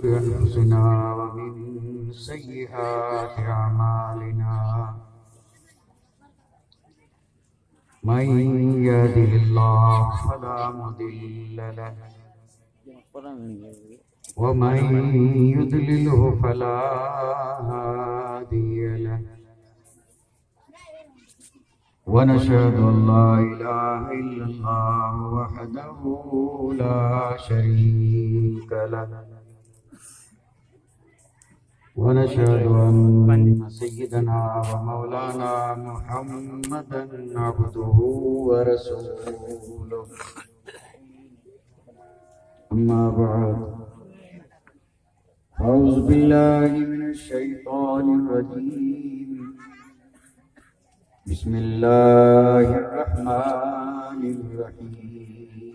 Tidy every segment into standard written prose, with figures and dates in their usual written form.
أنفسنا ومن سيئات أعمالنا من يهده الله فلا مضل له ومن يضلله فلا هادي له ونشهد أن لا إله إلا الله وحده لا شريك له ونشهد أن سيدنا ومولانا محمدا عبده ورسوله أما بعد أعوذ بالله من الشيطان الرجيم بسم الله الرحمن الرحيم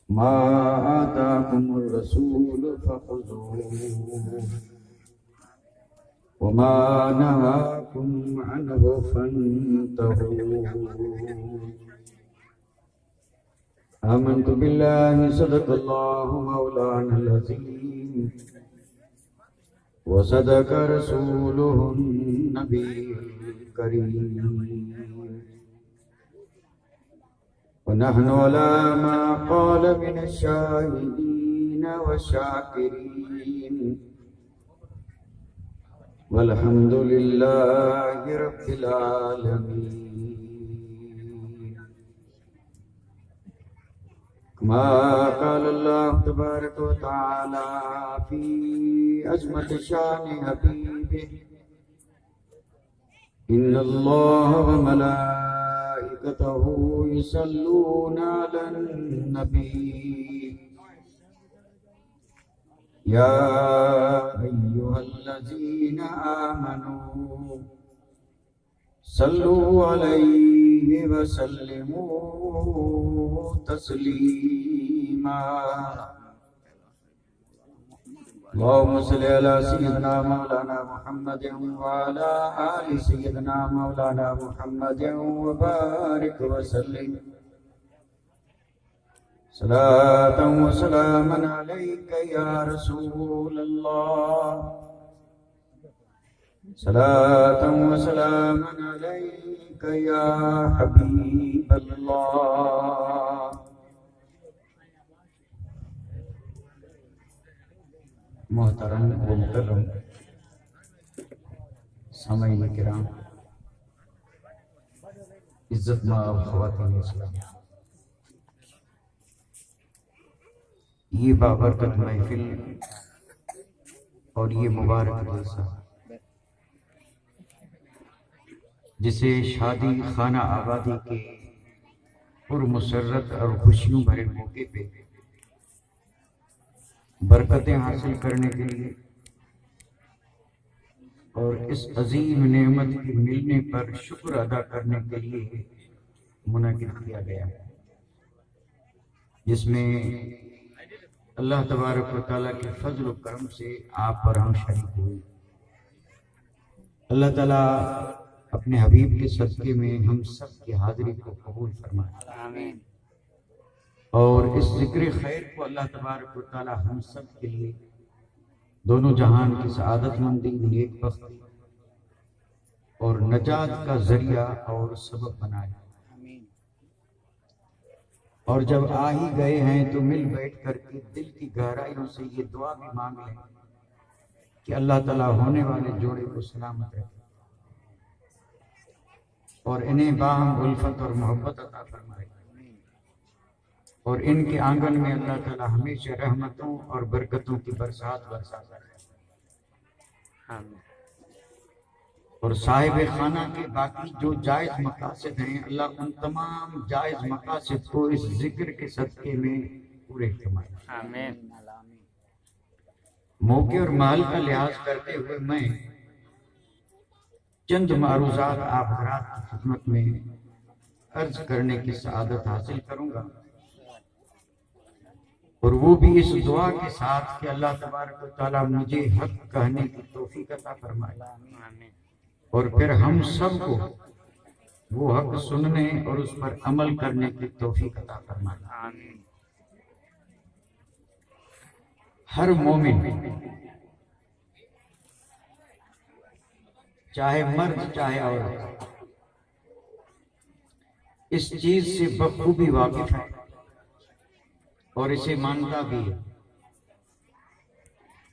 ما آتاكم الرسول فخذوه وما نهاكم عنه فانتهوا آمنت بالله صدق الله مولانا العظيم وصدق رسوله النبي الكريم ونحن على ما قال من الشاهدين والشاكرين والحمد لله رب العالمين كما قال الله تبارك وتعالى في عظمة شان حبيبه إن الله وملائكته يصلون على النبي يا أيها الذين آمنوا صلوا عليه وسلموا تسليما اللهم صل على سيدنا مولانا محمد وعلى آل سيدنا مولانا محمد وبارك وسلم صلاة وسلاما عليك يا رسول الله صلاة وسلاما عليك يا حبيب الله محترم و مکرم سامعین کرام، عزت مآب خواتین اسلام، یہ بابرکت محفل اور یہ مبارک جلسہ جسے شادی خانہ آبادی کے پرمسرت اور خوشیوں بھرے موقع پہ برکتیں حاصل کرنے کے لیے اور اس عظیم نعمت کے ملنے پر شکر ادا کرنے کے لیے منعقد کیا گیا، جس میں اللہ تبارک و تعالیٰ کے فضل و کرم سے آپ پر ہم شریک ہوئے۔ اللہ تعالیٰ اپنے حبیب کے صدقے میں ہم سب کی حاضری کو قبول فرمائے، آمین۔ اور اس ذکر خیر کو اللہ تبارک و تعالی ہم سب کے لیے دونوں جہان کی سعادت مندی، نیک بختی اور نجات کا ذریعہ اور سبب بنائے۔ اور جب آ ہی گئے ہیں تو مل بیٹھ کر کے دل کی گہرائیوں سے یہ دعا بھی مانگ لیں کہ اللہ تعالیٰ ہونے والے جوڑے کو سلامت رکھے اور انہیں باہم الفت اور محبت عطا فرمائے، اور ان کے آنگن میں اللہ تعالی ہمیشہ رحمتوں اور برکتوں کی برسات برساتا ہے، اور صاحب خانہ کے باقی جو جائز مقاصد ہیں اللہ ان تمام جائز مقاصد کو اس ذکر کے صدقے میں پورے فرمائے، آمین۔ موقع اور محل کا لحاظ کرتے ہوئے میں چند معروضات آپ حضرات کی خدمت میں عرض کرنے کی سعادت حاصل کروں گا، اور وہ بھی اس دعا کے ساتھ کہ اللہ تبارک و تعالیٰ مجھے حق کہنے کی توفیق عطا فرمائے، اور پھر ہم سب کو وہ حق سننے اور اس پر عمل کرنے کی توفیق عطا فرمائے۔ ہر مومن چاہے مرد چاہے عورت اس چیز سے بخوبی واقف ہے اور اسے مانتا بھی ہے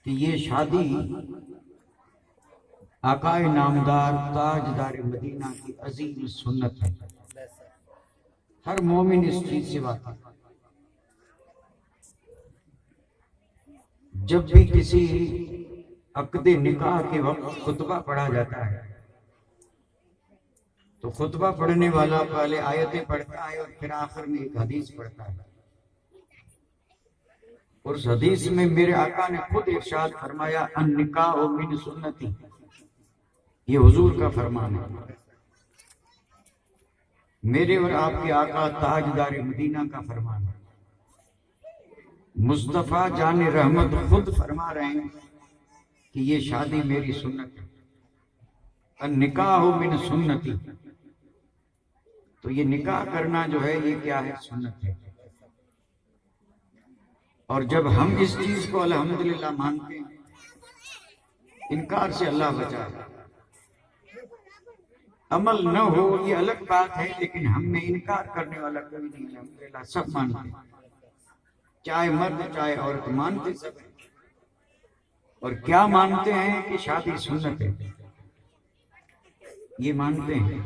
کہ یہ شادی آقا نامدار تاجدار مدینہ کی عظیم سنت ہے. ہر مومن اس چیز سے واقف ہے. جب بھی کسی عقد نکاح کے وقت خطبہ پڑھا جاتا ہے تو خطبہ پڑھنے والا پہلے آیتیں پڑھتا ہے اور پھر آخر میں ایک حدیث پڑھتا ہے. اور اس حدیث میں میرے آقا نے خود ارشاد فرمایا النکاح من سنتی، یہ حضور کا فرمان ہے. میرے اور آپ کے آقا تاجدار مدینہ کا فرمان ہے. مصطفیٰ جان رحمت خود فرما رہے ہیں کہ یہ شادی میری سنت ہے. النکاح من سنتی، تو یہ نکاح کرنا جو ہے یہ کیا ہے؟ سنت ہے. اور جب ہم اس چیز کو الحمدللہ مانتے ہیں، انکار سے اللہ بچائے. عمل نہ ہو یہ الگ بات ہے، لیکن ہم میں انکار کرنے والا کوئی نہیں. الحمدللہ سب مانتے ہیں، چاہے مرد چاہے عورت مانتے سب ہیں. اور کیا مانتے ہیں؟ کہ شادی سنت ہے. یہ مانتے ہیں،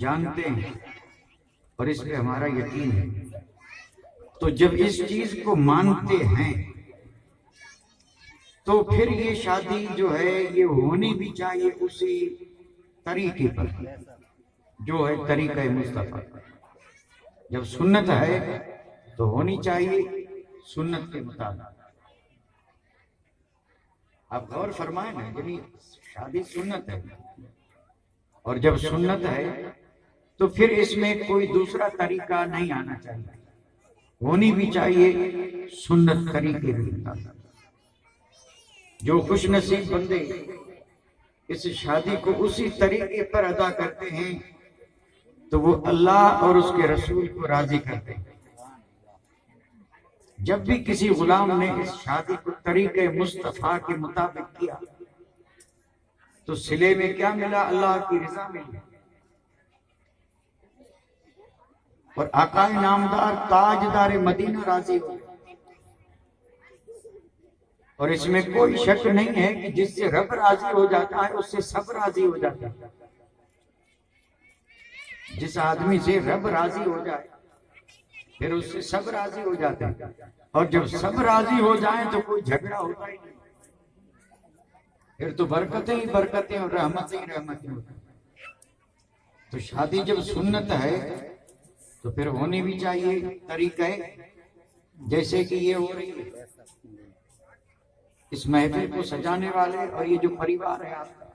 جانتے ہیں، اور اس پہ ہمارا یقین ہے. تو جب اس چیز کو مانتے ہیں تو پھر یہ شادی جو ہے یہ ہونی بھی چاہیے اسی طریقے پر جو ہے طریقہ مصطفیٰ. جب سنت ہے تو ہونی چاہیے سنت کے مطابق. آپ غور فرمائیں نا، یعنی شادی سنت ہے، اور جب سنت ہے تو پھر اس میں کوئی دوسرا طریقہ نہیں آنا چاہیے. ہونی بھی چاہیے سنت طریقے کے مطابق. جو خوش نصیب بندے اس شادی کو اسی طریقے پر ادا کرتے ہیں تو وہ اللہ اور اس کے رسول کو راضی کرتے ہیں. جب بھی کسی غلام نے اس شادی کو طریقے مصطفیٰ کے مطابق کیا تو صلے میں کیا ملا؟ اللہ کی رضا ملی. اور آقا نامدار تاجدار مدینہ راضی ہو. اور اس میں کوئی شک نہیں ہے کہ جس سے رب راضی ہو جاتا ہے اس سے سب راضی ہو جاتا ہے. جس آدمی سے رب راضی ہو جائے پھر اس سے سب راضی ہو جاتے ہیں. اور جب سب راضی ہو جائیں تو کوئی جھگڑا ہوتا ہی نہیں. پھر تو برکتیں ہی برکتیں اور رحمتیں ہی رحمتیں ہوتی ہیں. تو شادی جب سنت ہے تو پھر ہونی بھی چاہیے طریقہ جیسے کہ یہ ہو رہی ہے. اس محفل کو سجانے والے اور یہ جو پریوار ہے آپ کا،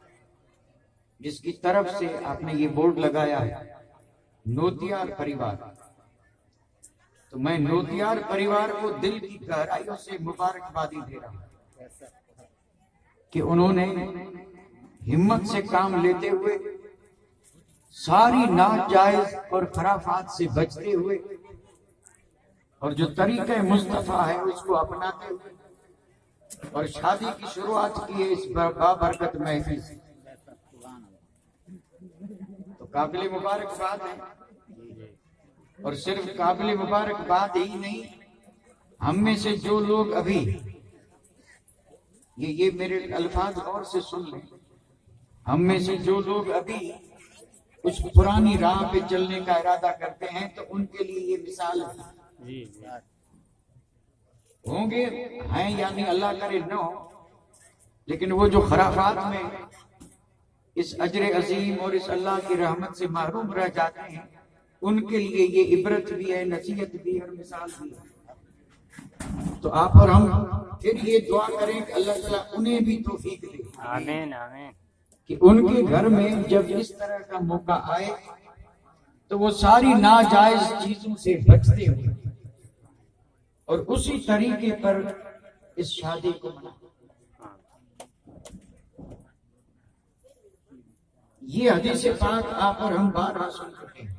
جس کی طرف سے آپ نے یہ بورڈ لگایا ہے نوتیار پریوار، تو میں نوتیار پریوار کو دل کی گہرائیوں سے مبارکبادی دے رہا ہوں کہ انہوں نے ہمت سے کام لیتے ہوئے، ساری ناجائز اور خرافات سے بچتے ہوئے، اور جو طریقہ مصطفیٰ ہے اس کو اپناتے ہوئے، اور شادی کی شروعات کی ہے اس بابرکت محفل سے. تو قابل مبارکباد ہے. اور صرف قابل مبارکباد ہی نہیں، ہم میں سے جو لوگ ابھی یہ میرے الفاظ غور سے سن لیں، ہم میں سے جو لوگ ابھی اس پرانی راہ پہ چلنے کا ارادہ کرتے ہیں تو ان کے لیے یہ مثال ہے. ہوں گے ہیں یعنی اللہ کرے نہ ہو، لیکن وہ جو خرافات میں اس اجر عظیم اور اس اللہ کی رحمت سے محروم رہ جاتے ہیں ان کے لیے یہ عبرت بھی ہے، نصیحت بھی ہے اور مثال بھی ہے. تو آپ اور ہم پھر یہ دعا کریں کہ اللہ تعالیٰ انہیں بھی توفیق دے. آمین آمین. کہ ان کے گھر میں جب اس طرح کا موقع آئے تو وہ ساری ناجائز چیزوں سے بچتے ہوئے اور اسی طریقے پر اس شادی کو منائیں. یہ حدیث پاک آپ اور ہم بارہا سن چکے ہیں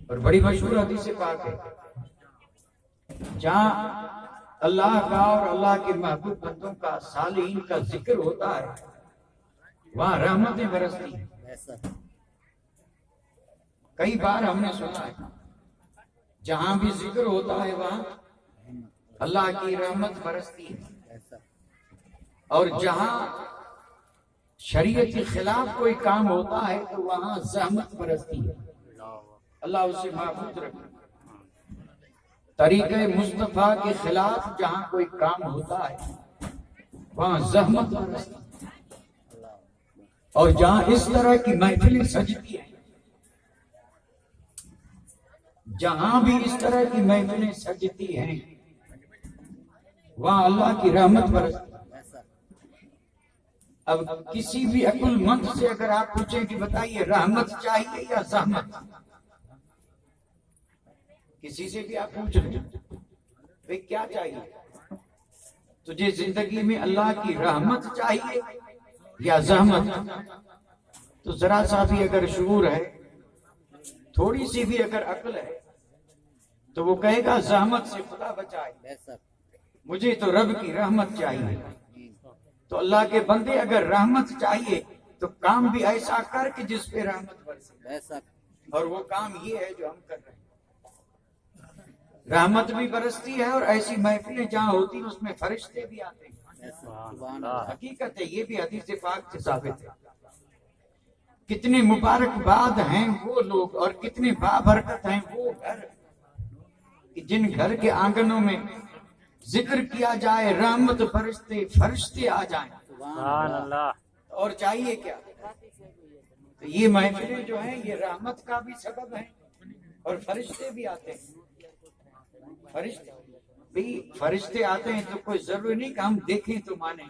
اور بڑی مشہور حدیث پاک ہے، جہاں اللہ کا اور اللہ کے محبوب بندوں کا صالحین کا ذکر ہوتا ہے وہاں رحمتیں برستی ہیں. کئی بار ہم نے سنا ہے جہاں بھی ذکر ہوتا ہے وہاں اللہ کی رحمت برستی ہے، اور جہاں شریعت کے خلاف کوئی کام ہوتا ہے تو وہاں زحمت برستی ہے. اللہ اسے محفوظ رکھے. طریقہ مصطفیٰ کے خلاف جہاں کوئی کام ہوتا ہے وہاں زحمت برستی ہے، اور جہاں اس طرح کی محفلیں سجتی ہیں، جہاں بھی اس طرح کی محفلیں سجتی ہیں وہاں اللہ کی رحمت برستی. اب کسی بھی عقل مند سے اگر آپ پوچھیں کہ بتائیے رحمت چاہیے یا زحمت، کسی سے بھی آپ پوچھ لیں بھئی کیا چاہیے، تجھے زندگی میں اللہ کی رحمت چاہیے یا زحمت، تو ذرا سا بھی اگر شعور ہے، تھوڑی سی بھی اگر عقل ہے، تو وہ کہے گا زحمت سے خدا بچائے، مجھے تو رب کی رحمت چاہیے. تو اللہ کے بندے اگر رحمت چاہیے تو کام بھی ایسا کر کہ جس پہ رحمت برسے، اور وہ کام یہ ہے جو ہم کر رہے ہیں. رحمت بھی برستی ہے اور ایسی محفلیں جہاں ہوتی ہیں اس میں فرشتے بھی آتے ہیں. حقیقت ہے، یہ بھی حدیث پاک سے ثابت ہے. کتنے مبارکباد ہیں وہ لوگ اور کتنے بابرکت ہیں وہ گھر کہ جن گھر کے آنگنوں میں ذکر کیا جائے، رحمت فرشتے فرشتے آ جائیں. سبحان اللہ. اور چاہیے کیا؟ تو یہ محفلیں جو ہیں یہ رحمت کا بھی سبب ہیں اور فرشتے بھی آتے ہیں. فرشتے آتے ہیں تو کوئی ضروری نہیں کہ ہم دیکھیں تو مانیں.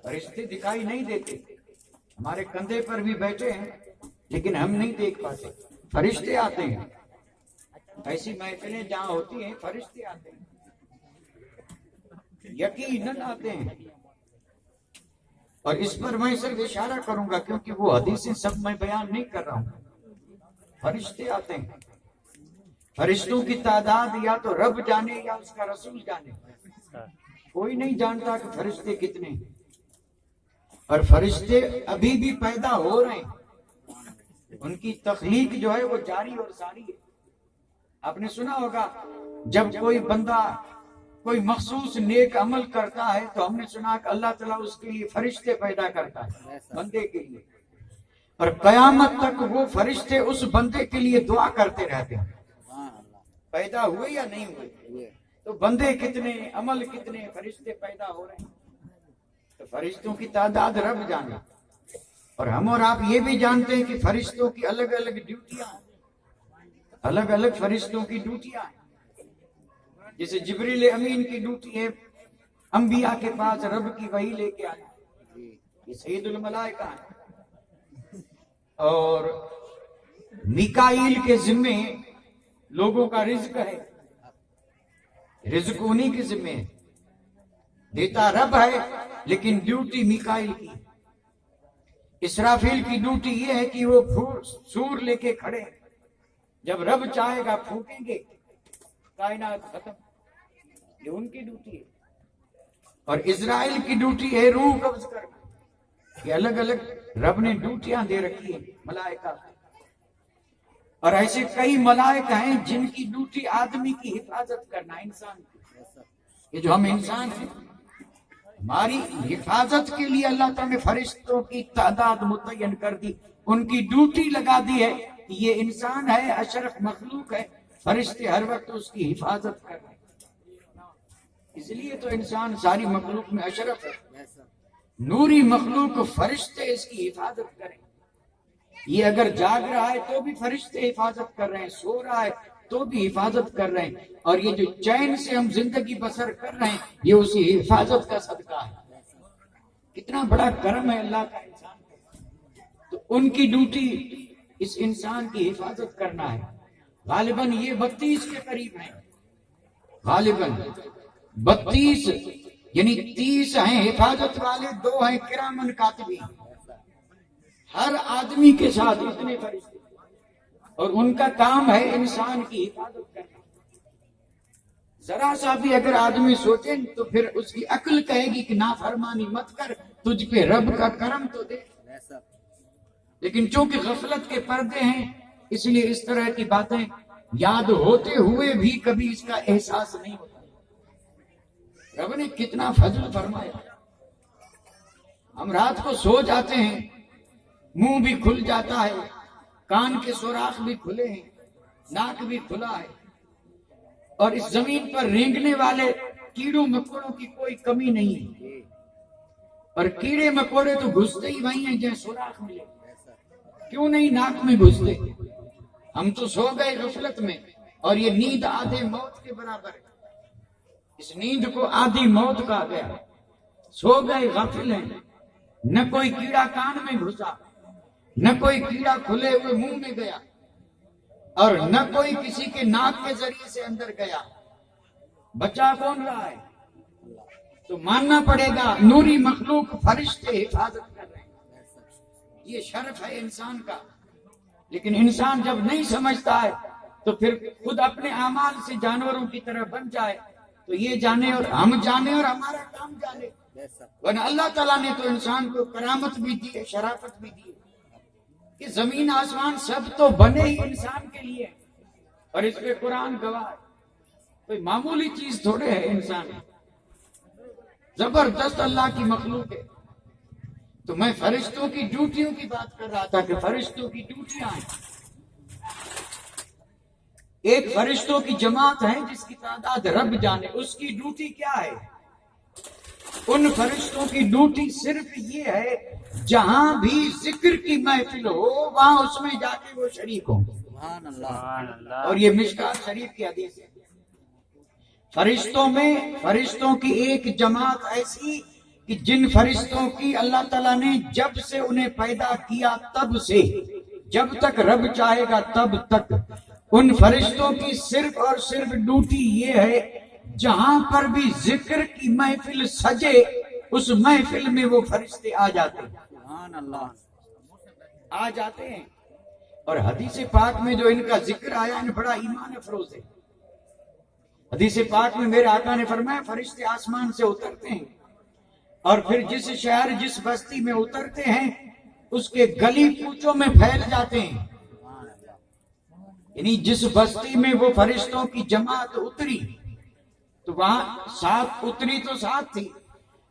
فرشتے دکھائی نہیں دیتے، ہمارے کندھے پر بھی بیٹھے ہیں لیکن ہم نہیں دیکھ پاتے. فرشتے آتے ہیں. ایسی محفلیں جہاں ہوتی ہیں فرشتے آتے ہیں، یقیناً آتے ہیں. اور اس پر میں صرف اشارہ کروں گا کیونکہ وہ حدیثیں سب میں بیان نہیں کر رہا ہوں. فرشتے آتے ہیں. فرشتوں کی تعداد یا تو رب جانے یا اس کا رسول جانے، کوئی نہیں جانتا کہ فرشتے کتنے ہیں. اور فرشتے ابھی بھی پیدا ہو رہے ہیں، ان کی تخلیق جو ہے وہ جاری اور ساری ہے. آپ نے سنا ہوگا جب کوئی بندہ کوئی مخصوص نیک عمل کرتا ہے تو ہم نے سنا کہ اللہ تعالیٰ اس کے لیے فرشتے پیدا کرتا ہے بندے کے لیے، اور قیامت تک وہ فرشتے اس بندے کے لیے دعا کرتے رہتے ہیں. پیدا ہوئے یا نہیں ہوئے، تو بندے کتنے، عمل کتنے، فرشتے پیدا ہو رہے ہیں. تو فرشتوں کی تعداد رب جانے. اور ہم اور آپ یہ بھی جانتے ہیں کہ فرشتوں کی الگ الگ ڈیوٹیاں ہیں، الگ الگ فرشتوں کی ڈیوٹیاں ہیں. جیسے جبریل امین کی ڈیوٹی ہے انبیاء کے پاس رب کی وحی لے کے آنا، یہ سید الملائکہ ہے. اور میکائیل کے ذمے لوگوں کا رزق ہے، رزق انہی کے ذمے ہے. دیتا رب ہے لیکن ڈیوٹی میکائیل کی. اسرافیل کی ڈیوٹی یہ ہے کہ وہ سور لے کے کھڑے، جب رب چاہے گا پھونکیں گے، کائنات ختم. یہ ان کی ڈیوٹی ہے. اور اسرائیل کی ڈیوٹی ہے روح قبض کرنا. یہ الگ الگ رب نے ڈیوٹیاں دے رکھی ہیں ملائکہ. اور ایسے کئی ملائکہ ہیں جن کی ڈیوٹی آدمی کی حفاظت کرنا، انسان کی. یہ جو ہم انسان ہیں ہماری حفاظت کے لیے اللہ تعالیٰ نے فرشتوں کی تعداد متعین کر دی، ان کی ڈیوٹی لگا دی ہے کہ یہ انسان ہے، اشرف مخلوق ہے، فرشتے ہر وقت اس کی حفاظت کر رہے ہیں. اس لیے تو انسان ساری مخلوق میں اشرف ہے. نوری مخلوق فرشتے اس کی حفاظت کریں. یہ اگر جاگ رہا ہے تو بھی فرشتے حفاظت کر رہے ہیں، سو رہا ہے تو بھی حفاظت کر رہے ہیں. اور یہ جو چین سے ہم زندگی بسر کر رہے ہیں یہ اسی حفاظت کا صدقہ ہے. کتنا بڑا کرم ہے اللہ کا انسان کا. تو ان کی ڈیوٹی اس انسان کی حفاظت کرنا ہے. غالباً یہ 32 کے قریب ہیں، غالباً 32 یعنی 30 ہیں حفاظت والے، 2 ہیں کرامن کاتبین. ہر آدمی کے ساتھ اتنے فرشتے، اور ان کا کام ہے انسان کی حفاظت کرنا. ذرا سا بھی اگر آدمی سوچے تو پھر اس کی عقل کہے گی کہ نافرمانی مت کر، تجھ پہ رب کا کرم تو دے۔ لیکن چونکہ غفلت کے پردے ہیں اس لیے اس طرح کی باتیں یاد ہوتے ہوئے بھی کبھی اس کا احساس نہیں ہوتا۔ رب نے کتنا فضل فرمایا، ہم رات کو سو جاتے ہیں، منہ بھی کھل جاتا ہے، کان کے سوراخ بھی کھلے ہیں، ناک بھی کھلا ہے، اور اس زمین پر رینگنے والے کیڑوں مکوڑوں کی کوئی کمی نہیں ہے، اور کیڑے مکوڑے تو گھستے ہی وہیں ہیں جہاں سوراخ ملے، کیوں نہیں ناک میں گھستے؟ ہم تو سو گئے غفلت میں، اور یہ نیند آدھے موت کے برابر ہے، اس نیند کو آدھی موت کہا گیا۔ سو گئے غافل ہیں، نہ کوئی کیڑا کان میں گھسا، نہ کوئی کیڑا کھلے ہوئے منہ میں گیا، اور نہ کوئی کسی کے ناک کے ذریعے سے اندر گیا۔ بچا کون رہا ہے؟ تو ماننا پڑے گا نوری مخلوق فرشتے حفاظت کر رہے ہیں، یہ شرف ہے انسان کا۔ لیکن انسان جب نہیں سمجھتا ہے تو پھر خود اپنے اعمال سے جانوروں کی طرح بن جائے، تو یہ جانے اور ہم جانے اور ہمارا کام جانے۔ ورنہ اللہ تعالیٰ نے تو انسان کو کرامت بھی دی ہے، شرافت بھی دی ہے کہ زمین آسمان سب تو بنے ہی انسان کے لیے، اور اس پہ قرآن گواہ ہے، کوئی معمولی چیز تھوڑے ہے انسان، زبردست اللہ کی مخلوق ہے۔ تو میں فرشتوں کی ڈیوٹیوں کی بات کر رہا تھا کہ فرشتوں کی ڈیوٹیاں ہیں۔ ایک فرشتوں کی جماعت ہے جس کی تعداد رب جانے، اس کی ڈیوٹی کیا ہے؟ ان فرشتوں کی ڈیوٹی صرف یہ ہے جہاں بھی ذکر کی محفل ہو وہاں اس میں جا کے وہ شریک ہوں۔ سبحان اللہ۔ اور یہ مشکات شریف کی حدیث ہے۔ فرشتوں کی ایک جماعت ایسی کہ جن فرشتوں کی اللہ تعالیٰ نے جب سے انہیں پیدا کیا تب سے جب تک رب چاہے گا تب تک ان فرشتوں کی صرف اور صرف ڈیوٹی یہ ہے جہاں پر بھی ذکر کی محفل سجے اس محفل میں وہ فرشتے آ جاتے ہیں۔ سبحان اللہ، آ جاتے ہیں۔ اور حدیث پاک میں جو ان کا ذکر آیا ہے بڑا ایمان افروز ہے۔ حدیث پاک میں میرے آقا نے فرمایا فرشتے آسمان سے اترتے ہیں اور پھر جس شہر جس بستی میں اترتے ہیں اس کے گلی کوچوں میں پھیل جاتے ہیں۔ یعنی جس بستی میں وہ فرشتوں کی جماعت اتری تو وہاں ساتھ اتری تو ساتھ تھی،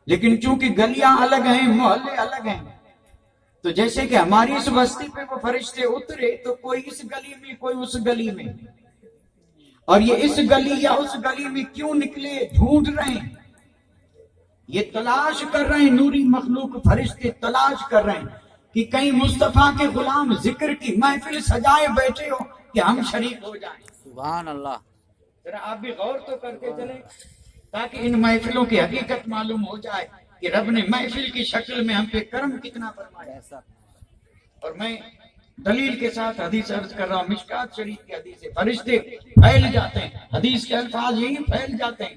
لیکن چونکہ گلیاں الگ ہیں، محلے الگ ہیں، تو جیسے کہ ہماری اس بستی پہ وہ فرشتے اترے تو کوئی اس گلی میں کوئی اس گلی میں، اور یہ اس گلی یا اس گلی میں کیوں نکلے ڈھونڈ رہے ہیں، یہ تلاش کر رہے ہیں، نوری مخلوق فرشتے تلاش کر رہے ہیں کہ کہیں مصطفیٰ کے غلام ذکر کی محفل سجائے بیٹھے ہو کہ ہم شریک ہو جائیں۔ سبحان اللہ۔ ذرا آپ بھی غور تو کرتے چلیں تاکہ ان محفلوں کی حقیقت معلوم ہو جائے کہ رب نے محفل کی شکل میں ہم پہ کرم کتنا فرمایا۔ اور میں دلیل کے ساتھ حدیث عرض کر رہا ہوں، مشکات شریف کی حدیث ہے، فرشتے پھیل جاتے ہیں، حدیث کے الفاظ یہی پھیل جاتے ہیں،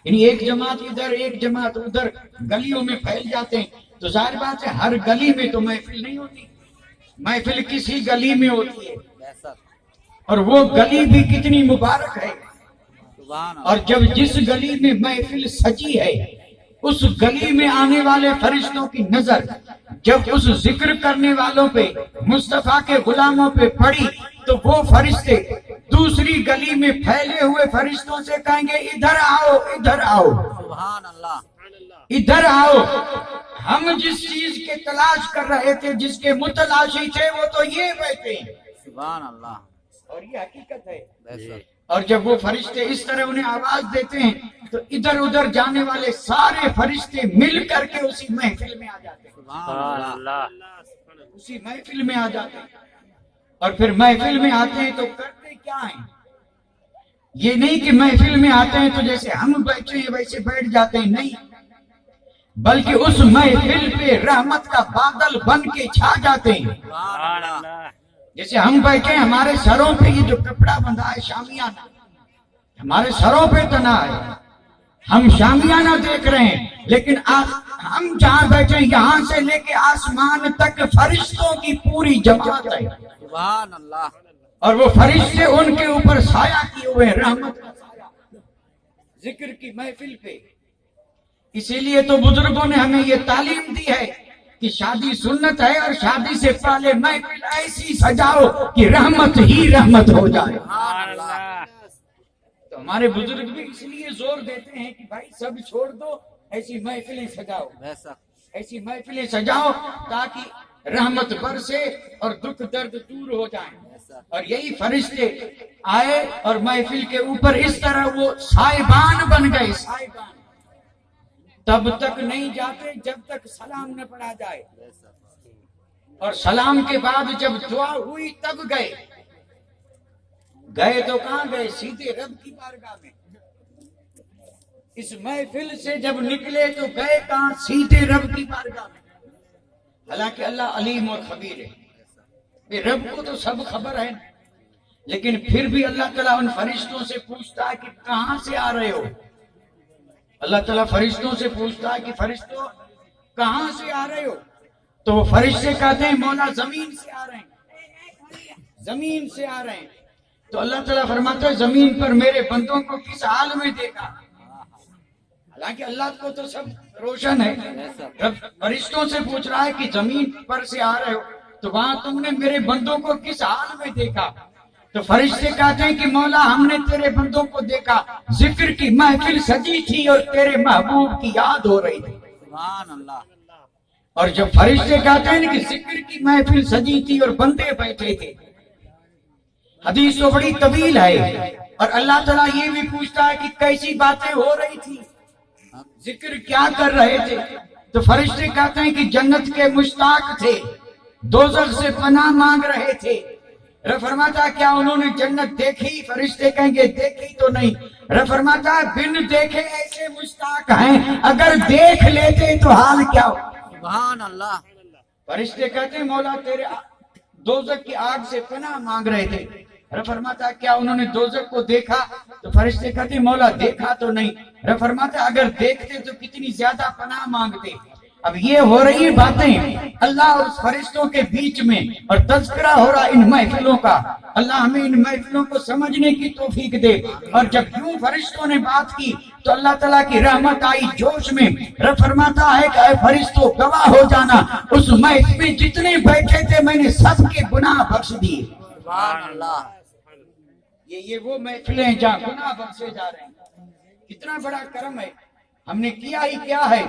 یعنی ایک جماعت ادھر ایک جماعت ادھر گلیوں میں پھیل جاتے ہیں۔ تو ظاہر بات ہے ہر گلی میں تو محفل نہیں ہوتی، محفل کسی گلی میں ہوتی ہے، اور وہ گلی بھی کتنی مبارک ہے۔ اور جب جس گلی میں محفل سجی ہے اس گلی میں آنے والے فرشتوں کی نظر جب اس ذکر کرنے والوں پہ مصطفیٰ کے غلاموں پہ پڑی تو وہ فرشتے دوسری گلی میں پھیلے ہوئے فرشتوں سے کہیں گے ادھر آؤ ادھر آؤ، سبحان اللہ، ادھر آؤ، ہم جس چیز کے تلاش کر رہے تھے جس کے متلاشی تھے وہ تو یہ بیٹھے ہیں۔ سبحان اللہ۔ اور یہ حقیقت ہے۔ اور جب وہ فرشتے اس طرح انہیں آواز دیتے ہیں تو ادھر ادھر جانے والے سارے فرشتے مل کر کے اسی محفل میں آ جاتے ہیں، سبحان اللہ، اسی محفل میں آ جاتے ہیں۔ اور پھر محفل میں آتے ہیں تو کرتے کیا ہیں؟ یہ نہیں کہ محفل میں آتے ہیں تو جیسے ہم بیٹھے ہیں ویسے بیٹھ جاتے ہیں، نہیں، بلکہ اس محفل پہ رحمت کا بادل بن کے چھا جاتے ہیں۔ سبحان اللہ۔ جیسے ہم بیٹھے ہمارے سروں پہ یہ جو کپڑا بندھا ہے شامیانہ ہمارے سروں پہ تنا ہے، ہم شامیانہ دیکھ رہے ہیں، لیکن ہم جہاں بیٹھے یہاں سے لے کے آسمان تک فرشتوں کی پوری جماعت ہے، سبحان اللہ، اور وہ فرشتے ان کے اوپر سایہ کیے ہوئے رحمت کا سایہ، ذکر کی محفل پہ. اسی لیے تو بزرگوں نے ہمیں یہ تعلیم دی ہے کہ شادی سنت ہے اور شادی سے پہلے محفل ایسی سجاؤ کہ رحمت ہی رحمت ہو جائے. تو ہمارے بزرگ بھی اس لیے زور دیتے ہیں کہ بھائی سب چھوڑ دو، ایسی محفلیں سجاؤ، ایسی محفلیں سجاؤ تاکہ رحمت برسے اور دکھ درد دور ہو جائیں. اور یہی فرشتے آئے اور محفل کے اوپر اس طرح وہ سائبان بن گئے. سائبان تب تک نہیں جاتے جب تک سلام نہ پڑھا جائے، اور سلام کے بعد جب دعا ہوئی تب گئے. گئے تو کہاں گئے؟ سیدھے رب کی بارگاہ میں. اس محفل سے جب نکلے تو گئے کہاں؟ سیدھے رب کی بارگاہ میں. حالانکہ اللہ علیم اور خبیر ہے، رب کو تو سب خبر ہے، لیکن پھر بھی اللہ تعالیٰ ان فرشتوں سے پوچھتا ہے کہ کہاں سے آ رہے ہو. اللہ تعالیٰ فرشتوں سے پوچھتا ہے کہ فرشتوں کہاں سے آ رہے ہو؟ تو وہ فرشتے کہتے ہیں مولا زمین سے آ رہے ہیں، زمین سے آ رہے ہیں. تو اللہ تعالیٰ فرماتا ہے زمین پر میرے بندوں کو کس حال میں دیکھا. حالانکہ اللہ کو تو سب روشن ہے. رب فرشتوں سے پوچھ رہا ہے کہ زمین پر سے آ رہے ہو تو وہاں تم نے میرے بندوں کو کس حال میں دیکھا. تو فرشتے کہتے ہیں کہ مولا ہم نے تیرے بندوں کو دیکھا، ذکر کی محفل سجی تھی اور تیرے محبوب کی یاد ہو رہی تھی. سبحان اللہ. اور جب فرشتے کہتے ہیں کہ ذکر کی محفل سجی تھی اور بندے بیٹھے تھے، حدیث تو بڑی طویل ہے، اور اللہ تعالیٰ یہ بھی پوچھتا ہے کہ کیسی باتیں ہو رہی تھی، ذکر کیا کر رہے تھے. تو فرشتے کہتے ہیں کہ جنت کے مشتاق تھے، دوزخ سے پناہ مانگ رہے تھے. رب فرماتا کیا انہوں نے جنت دیکھی؟ فرشتے کہیں گے دیکھی تو نہیں. رب فرماتا بن دیکھے ایسے مشتاق ہیں، اگر دیکھ لیتے تو حال کیا ہو. سبحان اللہ. فرشتے کہتے ہیں مولا تیرے دوزخ کی آگ سے پناہ مانگ رہے تھے. رب فرماتا کیا انہوں نے دوزخ کو دیکھا؟ تو فرشتے کہتے ہیں مولا دیکھا تو نہیں. رب فرماتا اگر دیکھتے تو کتنی زیادہ پناہ مانگتے. اب یہ ہو رہی باتیں اللہ اور فرشتوں کے بیچ میں، اور تذکرہ ہو رہا ان محفلوں کا. اللہ ہمیں ان محفلوں کو سمجھنے کی توفیق دے. اور جب یوں فرشتوں نے بات کی تو اللہ تعالیٰ کی رحمت آئی جوش میں. رب فرماتا ہے کہ اے فرشتوں گواہ ہو جانا، اس محفل میں جتنے بیٹھے تھے میں نے سب کے گناہ بخش دیے. سبحان اللہ. یہ وہ محفلیں ہیں جہاں گناہ بخشے جا رہے ہیں. کتنا بڑا کرم ہے. ہم نے کیا ہی کیا ہے،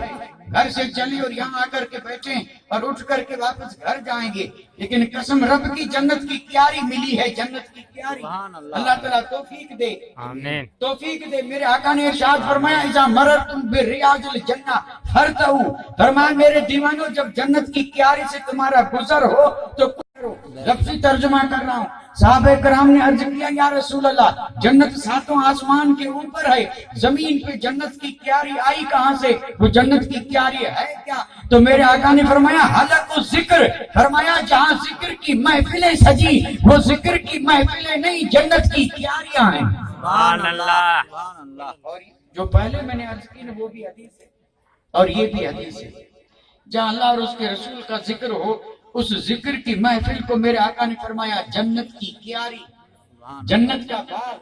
گھر سے چلے اور یہاں آ کر کے بیٹھیں اور اٹھ کر کے واپس گھر جائیں گے، لیکن قسم رب کی جنت کی کیاری ملی ہے، جنت کی کیاری. اللہ تعالیٰ توفیق دے، آمین توفیق دے. میرے آقا نے ارشاد فرمایا اذا مررتم بریاض الجنہ فرتعوا، فرمایا میرے دیوانوں جب جنت کی کیاری سے تمہارا گزر ہو تو کرو. لفظی ترجمہ کر رہا ہوں. صحابہ کرام نے عرض کیا یا رسول اللہ جنت ساتوں آسمان کے اوپر ہے، زمین پہ جنت کی کیاری آئی کہاں سے؟ وہ جنت کی کیاری ہے کیا؟ تو میرے آقا نے فرمایا حلق الذکر، فرمایا جہاں ذکر کی محفلیں سجی وہ ذکر کی محفلیں نہیں، جنت کی کیاریاں ہیں. سبحان اللہ. اور جو پہلے میں نے عرض کی نا وہ بھی حدیث ہے اور یہ بھی حدیث ہے. جہاں اللہ اور اس کے رسول کا ذکر ہو اس ذکر کی محفل کو میرے آقا نے فرمایا جنت کی کیاری، جنت کا باغ.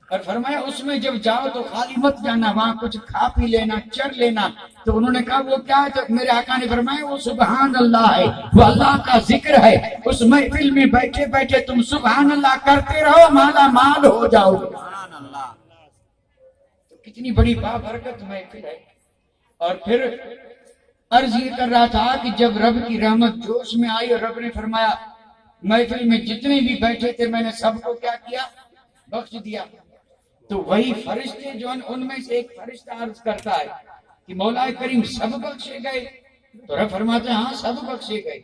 اور فرمایا اس میں جب جاؤ تو خالی مت جانا، وہاں کچھ کھا پی لینا، چر لینا. تو انہوں نے کہا وہ کیا ہے؟ تو میرے آقا نے فرمایا وہ سبحان اللہ ہے، وہ اللہ کا ذکر ہے. اس محفل میں بیٹھے بیٹھے تم سبحان اللہ کرتے رہو، مالا مال ہو جاؤ. کتنی بڑی بابرکت محفل ہے. اور پھر عرض یہ کر رہا تھا کہ جب رب کی رحمت جوش میں آئی اور رب نے فرمایا محفل میں جتنے بھی بیٹھے تھے میں نے سب کو کیا کیا؟ بخش دیا. تو وہی فرشتے جو ہیں ان میں سے ایک فرشتہ عرض کرتا ہے کہ مولا کریم سب بخشے گئے؟ تو رب فرماتے ہیں ہاں سب بخشے گئے.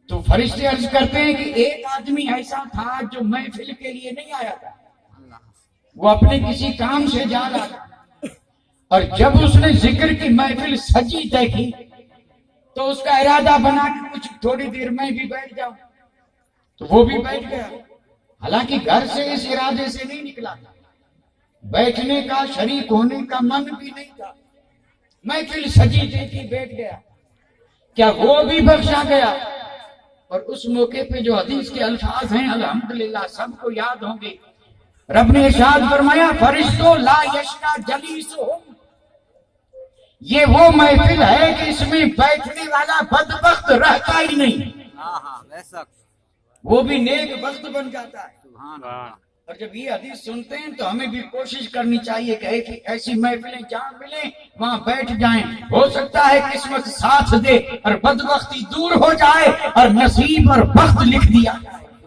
تو فرشتے عرض کرتے ہیں کہ ایک آدمی ایسا تھا جو محفل کے لیے نہیں آیا تھا، وہ اپنے کسی کام سے جا رہا تھا، اور جب اس نے ذکر کی محفل سجی دیکھی تو اس کا ارادہ بنا کہ کچھ تھوڑی دیر میں بھی بیٹھ جاؤں. تو وہ بھی بیٹھ گیا، حالانکہ گھر سے اس ارادے سے نہیں نکلا تھا، بیٹھنے کا شریک ہونے کا من بھی نہیں تھا. محفل سجی دیکھی بیٹھ گیا. کیا وہ بھی بخشا گیا؟ اور اس موقع پہ جو حدیث کے الفاظ ہیں الحمدللہ سب کو یاد ہوں گے. رب نے ارشاد فرمایا فرشتوں لا یشقا جلیسہم، یہ وہ محفل ہے کہ اس میں بیٹھنے والا بدبخت رہتا ہی نہیں، وہ بھی نیک بخت بن جاتا ہے۔ اور جب یہ حدیث سنتے ہیں تو ہمیں بھی کوشش کرنی چاہیے کہ ایسی محفلیں جہاں ملیں وہاں بیٹھ جائیں۔ ہو سکتا ہے قسمت ساتھ دے اور بدبختی دور ہو جائے اور نصیب اور بخت لکھ دیا،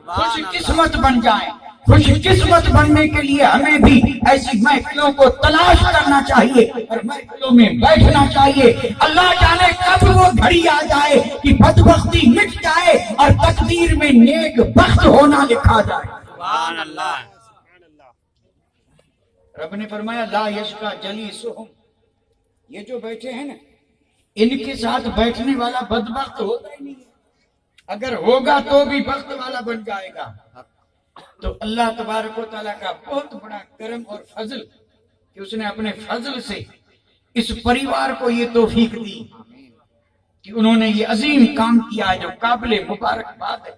خوش قسمت بن جائیں۔ خوش قسمت بننے کے لیے ہمیں بھی ایسی محفلوں کو تلاش کرنا چاہیے اور محفلوں میں بیٹھنا چاہیے۔ اللہ جانے کب وہ گھڑی آ جائے کہ بدبختی مٹ جائے اور تقدیر میں نیک بخت ہونا لکھا جائے۔ سبحان اللہ۔ رب نے فرمایا لا یشقا جلیسہم، یہ جو بیٹھے ہیں نا ان کے ساتھ بیٹھنے والا بدبخت ہوتا ہی نہیں ہے، اگر ہوگا تو بھی بخت والا بن جائے گا۔ تو اللہ تبارک و تعالیٰ کا بہت بڑا کرم اور فضل کہ اس نے اپنے فضل سے اس پریوار کو یہ توفیق دی کہ انہوں نے یہ عظیم کام کیا ہے جو قابل مبارکباد ہے۔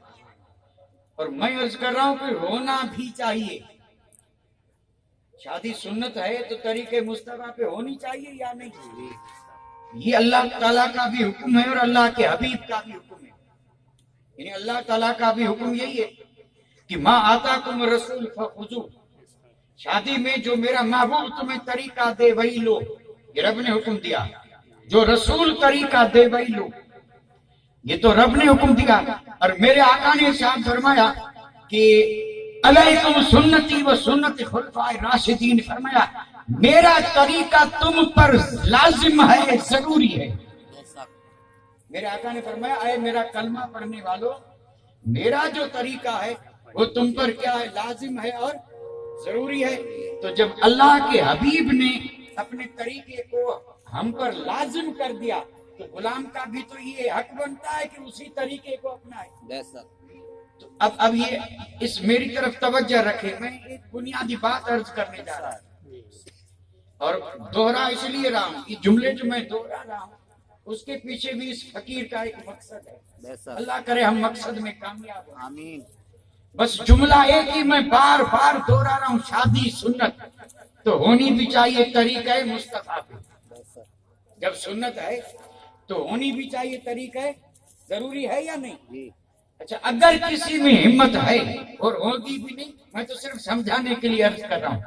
اور میں عرض کر رہا ہوں کہ ہونا بھی چاہیے، شادی سنت ہے تو طریقے مصطفیٰ پہ ہونی چاہیے یا نہیں؟ یہ اللہ تعالیٰ کا بھی حکم ہے اور اللہ کے حبیب کا بھی حکم ہے۔ یعنی اللہ تعالیٰ کا بھی حکم یہی ہے کہ ما آتاکم رسول فخذوہ، شادی میں جو میرا محبوب تمہیں طریقہ دے وہی لو، یہ رب نے حکم دیا۔ جو رسول طریقہ دے وہی لو، یہ تو رب نے حکم دیا۔ اور میرے آقا نے ارشاد فرمایا کہ علیکم سنتی و سنت خلفائے راشدین، فرمایا میرا طریقہ تم پر لازم ہے، ضروری ہے۔ میرے آقا نے فرمایا اے میرا کلمہ پڑھنے والو، میرا جو طریقہ ہے وہ تم پر کیا ہے؟ لازم ہے اور ضروری ہے۔ تو جب اللہ کے حبیب نے اپنے طریقے کو ہم پر لازم کر دیا تو غلام کا بھی تو یہ حق بنتا ہے کہ اسی طریقے کو اپنائے۔ تو اب یہ اس میری طرف توجہ رکھے، میں ایک بنیادی بات عرض کرنے جا رہا ہوں اور دوہرا اس لیے رہا ہوں کہ جملے جو میں دوہرا رہا ہوں اس کے پیچھے بھی اس فقیر کا ایک مقصد ہے۔ اللہ کرے ہم مقصد میں کامیاب ہوں۔ آمین۔ بس جملہ ایک ہی میں بار بار دوہرا رہا ہوں، شادی سنت تو ہونی بھی چاہیے طریقہ مصطفیٰ پہ۔ جب سنت ہے تو ہونی بھی چاہیے طریقہ، ضروری ہے یا نہیں؟ اچھا اگر کسی میں ہمت ہے اور ہوگی بھی نہیں، میں تو صرف سمجھانے کے لیے عرض کر رہا ہوں،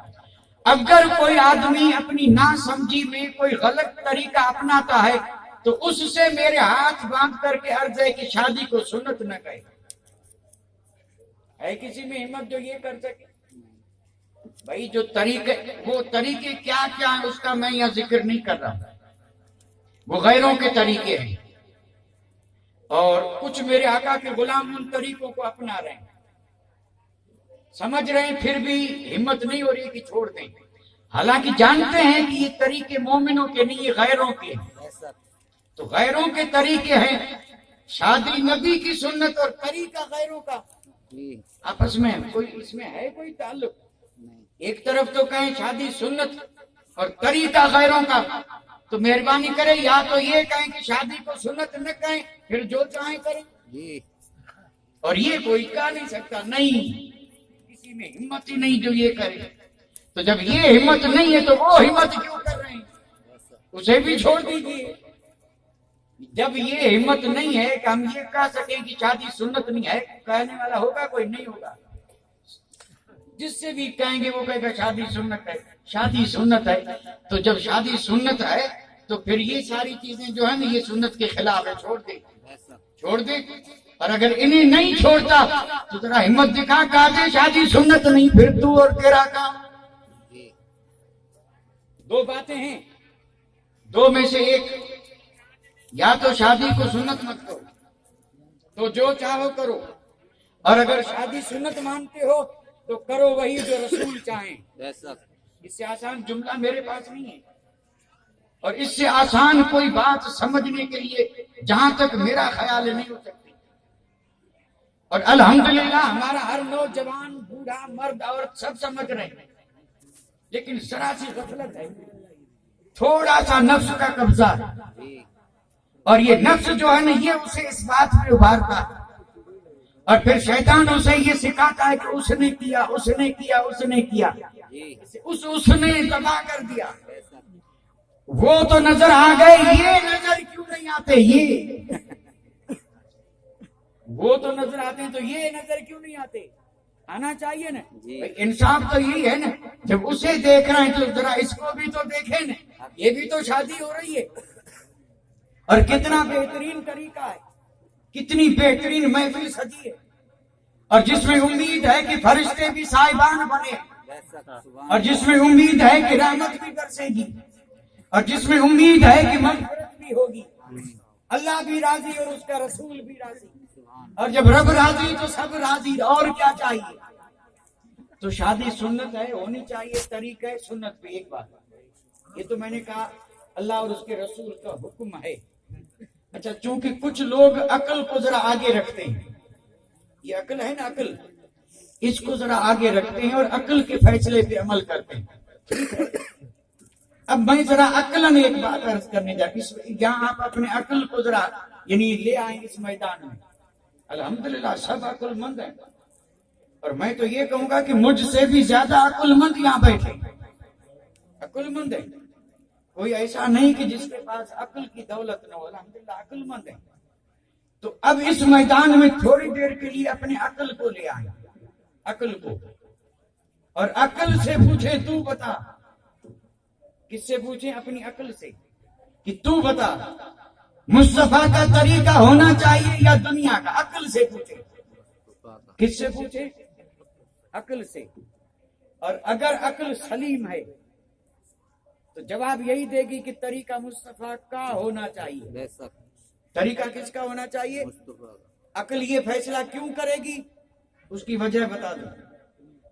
اگر کوئی آدمی اپنی ناسمجھی میں کوئی غلط طریقہ اپناتا ہے تو اس سے میرے ہاتھ باندھ کر کے عرض ہے کہ شادی کو سنت نہ کہے۔ ہے کسی میں ہمت جو یہ کر سکے؟ بھائی جو طریقے، وہ طریقے کیا کیا ہیں اس کا میں یہاں ذکر نہیں کر رہا، وہ غیروں کے طریقے ہیں اور کچھ میرے آقا کے غلام ان طریقوں کو اپنا رہے ہیں، سمجھ رہے ہیں، پھر بھی ہمت نہیں ہو رہی کہ چھوڑ دیں، حالانکہ جانتے ہیں کہ یہ طریقے مومنوں کے نہیں، یہ غیروں کے ہیں۔ تو غیروں کے طریقے ہیں، شادی نبی کی سنت اور طریقہ غیروں کا، آپس میں کوئی اس میں ہے کوئی تعلق؟ ایک طرف تو کہیں شادی سنت اور طریقہ غیروں کا، تو مہربانی کریں یا تو یہ کہیں کہ شادی کو سنت نہ کہیں، پھر جو چاہیں کریں، اور یہ کوئی کہہ نہیں سکتا، نہیں کسی میں ہمت ہی نہیں جو یہ کرے۔ تو جب یہ ہمت نہیں ہے تو وہ ہمت کیوں کر رہے ہیں؟ اسے بھی چھوڑ دیجیے۔ جب یہ ہمت نہیں ہے کہ ہم یہ کہہ سکیں کہ شادی سنت نہیں ہے، کہنے والا ہوگا کوئی؟ نہیں ہوگا۔ جس سے بھی کہیں گے وہ کہے گا شادی سنت ہے، شادی سنت ہے۔ تو جب شادی سنت ہے تو پھر یہ ساری چیزیں جو ہیں نا یہ سنت کے خلاف ہے، چھوڑ دے، چھوڑ دے۔ اور اگر انہیں نہیں چھوڑتا تو ذرا ہمت دکھا، کہا دے شادی سنت نہیں، پھر تو اور تیرا کام۔ دو باتیں ہیں، دو میں سے ایک، یا تو شادی کو سنت مت کرو تو جو چاہو کرو، اور اگر شادی سنت مانتے ہو تو کرو وہی جو رسول چاہیں۔ اس سے آسان جملہ میرے پاس نہیں ہے، اور اس سے آسان کوئی بات سمجھنے کے لیے جہاں تک میرا خیال نہیں ہو سکتی۔ اور الحمدللہ ہمارا ہر نوجوان، بوڑھا، مرد، عورت سب سمجھ رہے ہیں، لیکن ذرا سی غفلت ہے، تھوڑا سا نفس کا قبضہ ہے، اور یہ نفس جو ہے نا یہ اسے اس بات پہ ابھارتا ہے اور پھر شیطان اسے یہ سکھاتا ہے کہ اس نے کیا، اس نے کیا، اس نے کیا، اس نے تباہ کر دیا، وہ تو نظر آ گئے، یہ نظر کیوں نہیں آتے؟ یہ وہ تو نظر آتے ہیں تو یہ نظر کیوں نہیں آتے؟ آنا چاہیے نا۔ انصاف تو یہی ہے نا، جب اسے دیکھ رہے ہیں تو ذرا اس کو بھی تو دیکھیں نا، یہ بھی تو شادی ہو رہی ہے، اور کتنا بہترین طریقہ ہے، کتنی بہترین محفل سجی ہے، اور جس میں امید ہے کہ فرشتے بھی صاحبان بنے، اور جس میں امید ہے کہ رحمت بھی برسے گی، اور جس میں امید ہے کہ مغفرت بھی ہوگی، اللہ بھی راضی اور اس کا رسول بھی راضی، اور جب رب راضی تو سب راضی، اور کیا چاہیے؟ تو شادی سنت ہے، ہونی چاہیے، طریقہ ہے سنت پہ۔ ایک بات یہ تو میں نے کہا اللہ اور اس کے رسول کا حکم ہے۔ اچھا، چونکہ کچھ لوگ عقل کو ذرا آگے رکھتے ہیں، یہ عقل ہے نا، عقل، اس کو ذرا آگے رکھتے ہیں اور عقل کے فیصلے پہ عمل کرتے ہیں۔ اب میں ذرا عقلاً ایک بات عرض کرنے جا، یہاں آپ اپنے عقل کو ذرا یعنی لے آئیں اس میدان میں۔ الحمدللہ سب عقل مند ہیں، اور میں تو یہ کہوں گا کہ مجھ سے بھی زیادہ عقل مند یہاں بیٹھے، عقل مند ہے، کوئی ایسا نہیں کہ جس کے پاس عقل کی دولت نہ ہو، الحمدللہ عقل مند ہے۔ تو اب اس میدان میں تھوڑی دیر کے لیے اپنے عقل کو لے آئیں، عقل کو، اور عقل سے پوچھے تو بتا۔ کس سے پوچھیں؟ اپنی عقل سے، کہ تو بتا مصطفیٰ کا طریقہ ہونا چاہیے یا دنیا کا؟ عقل سے پوچھے۔ کس سے پوچھے؟ عقل سے۔ اور اگر عقل سلیم ہے تو جواب یہی دے گی کہ طریقہ مصطفیٰ کا ہونا چاہیے۔ طریقہ کس کا ہونا چاہیے؟ عقل یہ فیصلہ کیوں کرے گی؟ اس کی وجہ بتا دو۔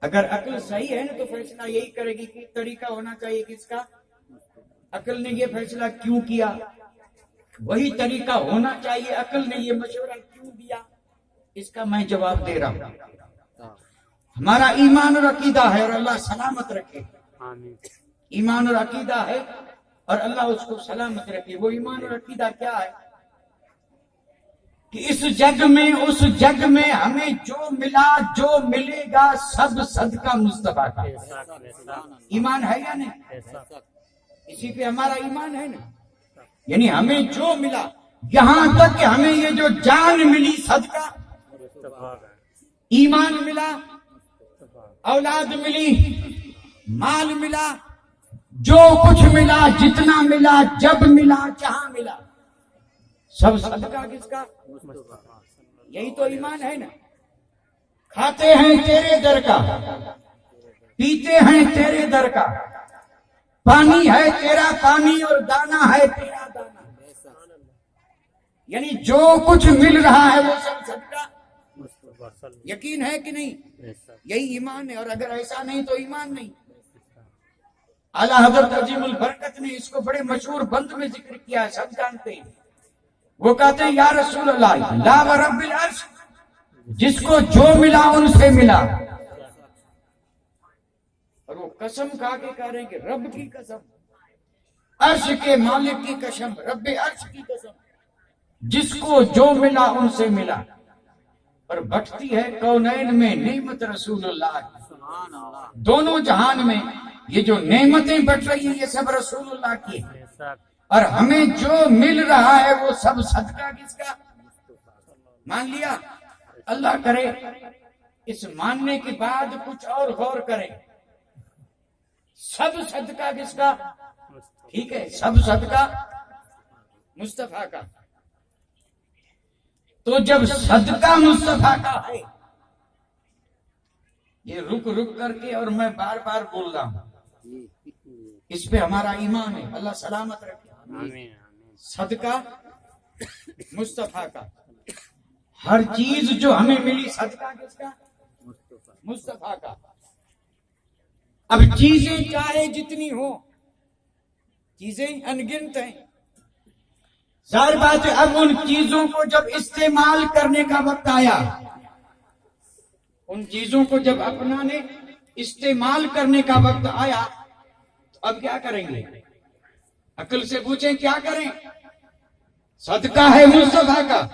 اگر عقل صحیح ہے نا تو فیصلہ یہی کرے گی کہ طریقہ ہونا چاہیے کس کا؟ عقل نے یہ فیصلہ کیوں کیا، وہی طریقہ ہونا چاہیے، عقل نے یہ مشورہ کیوں دیا، اس کا میں جواب دے رہا ہوں۔ ہمارا ایمان اور عقیدہ ہے، اور اللہ سلامت رکھے، ایمان اور عقیدہ ہے اور اللہ اس کو سلامت رکھے۔ وہ ایمان اور عقیدہ کیا ہے؟ کہ اس جگ میں، اس جگ میں ہمیں جو ملا، جو ملے گا، سب صدقہ مصطفیٰ کا۔ ایمان ہے یا نہیں؟ اسی پہ ہمارا ایمان ہے نا، یعنی ہمیں جو ملا، یہاں تک کہ ہمیں یہ جو جان ملی صدقہ، ایمان ملا، اولاد ملی، مال ملا، جو کچھ ملا، جتنا ملا، جب ملا، جہاں ملا، سب صدقہ کس کا؟ یہی تو ایمان ہے نا۔ کھاتے ہیں تیرے در کا، پیتے ہیں تیرے در کا، پانی ہے تیرا پانی اور دانا ہے تیرا دانا، یعنی جو کچھ مل رہا ہے وہ سب صدقہ۔ یقین ہے کہ نہیں؟ یہی ایمان ہے، اور اگر ایسا نہیں تو ایمان نہیں۔ اعلیٰ حضرت عظیم البرکت نے اس کو بڑے مشہور بند میں ذکر کیا ہے، سب جانتے ہیں۔ وہ کہتے ہیں یا رسول اللہ، لا ورب العرش، جس کو جو ملا ان سے ملا، اور وہ قسم کھا کے کہہ رہے ہیں کہ رب کی قسم، عرش کے مالک کی قسم، رب عرش کی قسم، جس کو جو ملا ان سے ملا۔ اور بٹتی ہے کونین میں نعمت رسول اللہ، دونوں جہان میں یہ جو نعمتیں بٹ رہی ہیں یہ سب رسول اللہ کی ہیں، اور ہمیں جو مل رہا ہے وہ سب صدقہ کس کا؟ مان لیا؟ اللہ کرے اس ماننے کے بعد کچھ اور غور کریں، سب صدقہ کس کا؟ ٹھیک ہے، سب صدقہ مصطفیٰ کا۔ تو جب صدقہ مصطفیٰ کا ہے، یہ رک رک کر کے اور میں بار بار بول رہا ہوں، اس پہ ہمارا ایمان ہے، اللہ سلامت رکھے۔ صدقہ مصطفیٰ کا، ہر چیز جو ہمیں ملی صدقہ کس کا؟ مصطفیٰ کا۔ اب چیزیں چاہے جتنی ہو، چیزیں انگنت ہیں، ظاہر بات ہے اب ان چیزوں کو جب استعمال کرنے کا وقت آیا، ان چیزوں کو جب اپنانے استعمال کرنے کا وقت آیا تو اب کیا کریں گے؟ عقل سے پوچھیں کیا کریں؟ صدقہ ہے مصطفیٰ کا،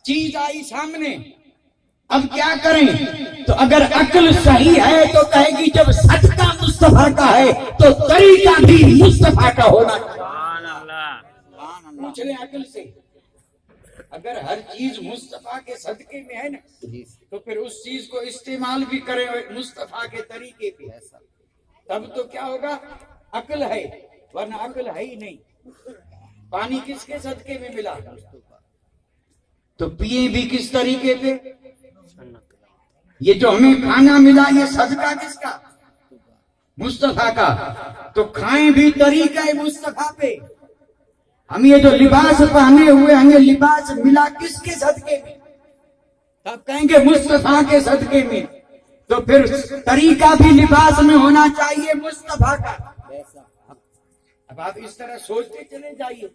چیز آئی سامنے، اب کیا کریں؟ تو اگر عقل صحیح ہے تو کہے گی جب صدقہ مصطفیٰ کا ہے تو طریقہ بھی مصطفیٰ کا ہونا چاہیے۔ پوچھ لیں عقل سے، اگر ہر چیز مصطفیٰ کے صدقے میں ہے نا تو پھر اس چیز کو استعمال بھی کریں مصطفیٰ کے طریقے پہ، تب تو کیا ہوگا؟ عقل ہے، ورنہ عقل ہے ہی نہیں۔ پانی کس کے صدقے میں ملا؟ تو پیئیں بھی کس طریقے پہ؟ یہ جو ہمیں کھانا ملا یہ صدقہ کس کا؟ مصطفیٰ کا۔ تو کھائیں بھی طریقہ مصطفیٰ پہ۔ ہم یہ جو لباس پہنے ہوئے ہمیں لباس ملا کس کے صدقے میں؟ تب کہیں گے مصطفیٰ کے صدقے میں۔ تو پھر طریقہ بھی لباس میں ہونا چاہیے مصطفیٰ کا۔ اب آپ اس طرح سوچتے چلے جائیے،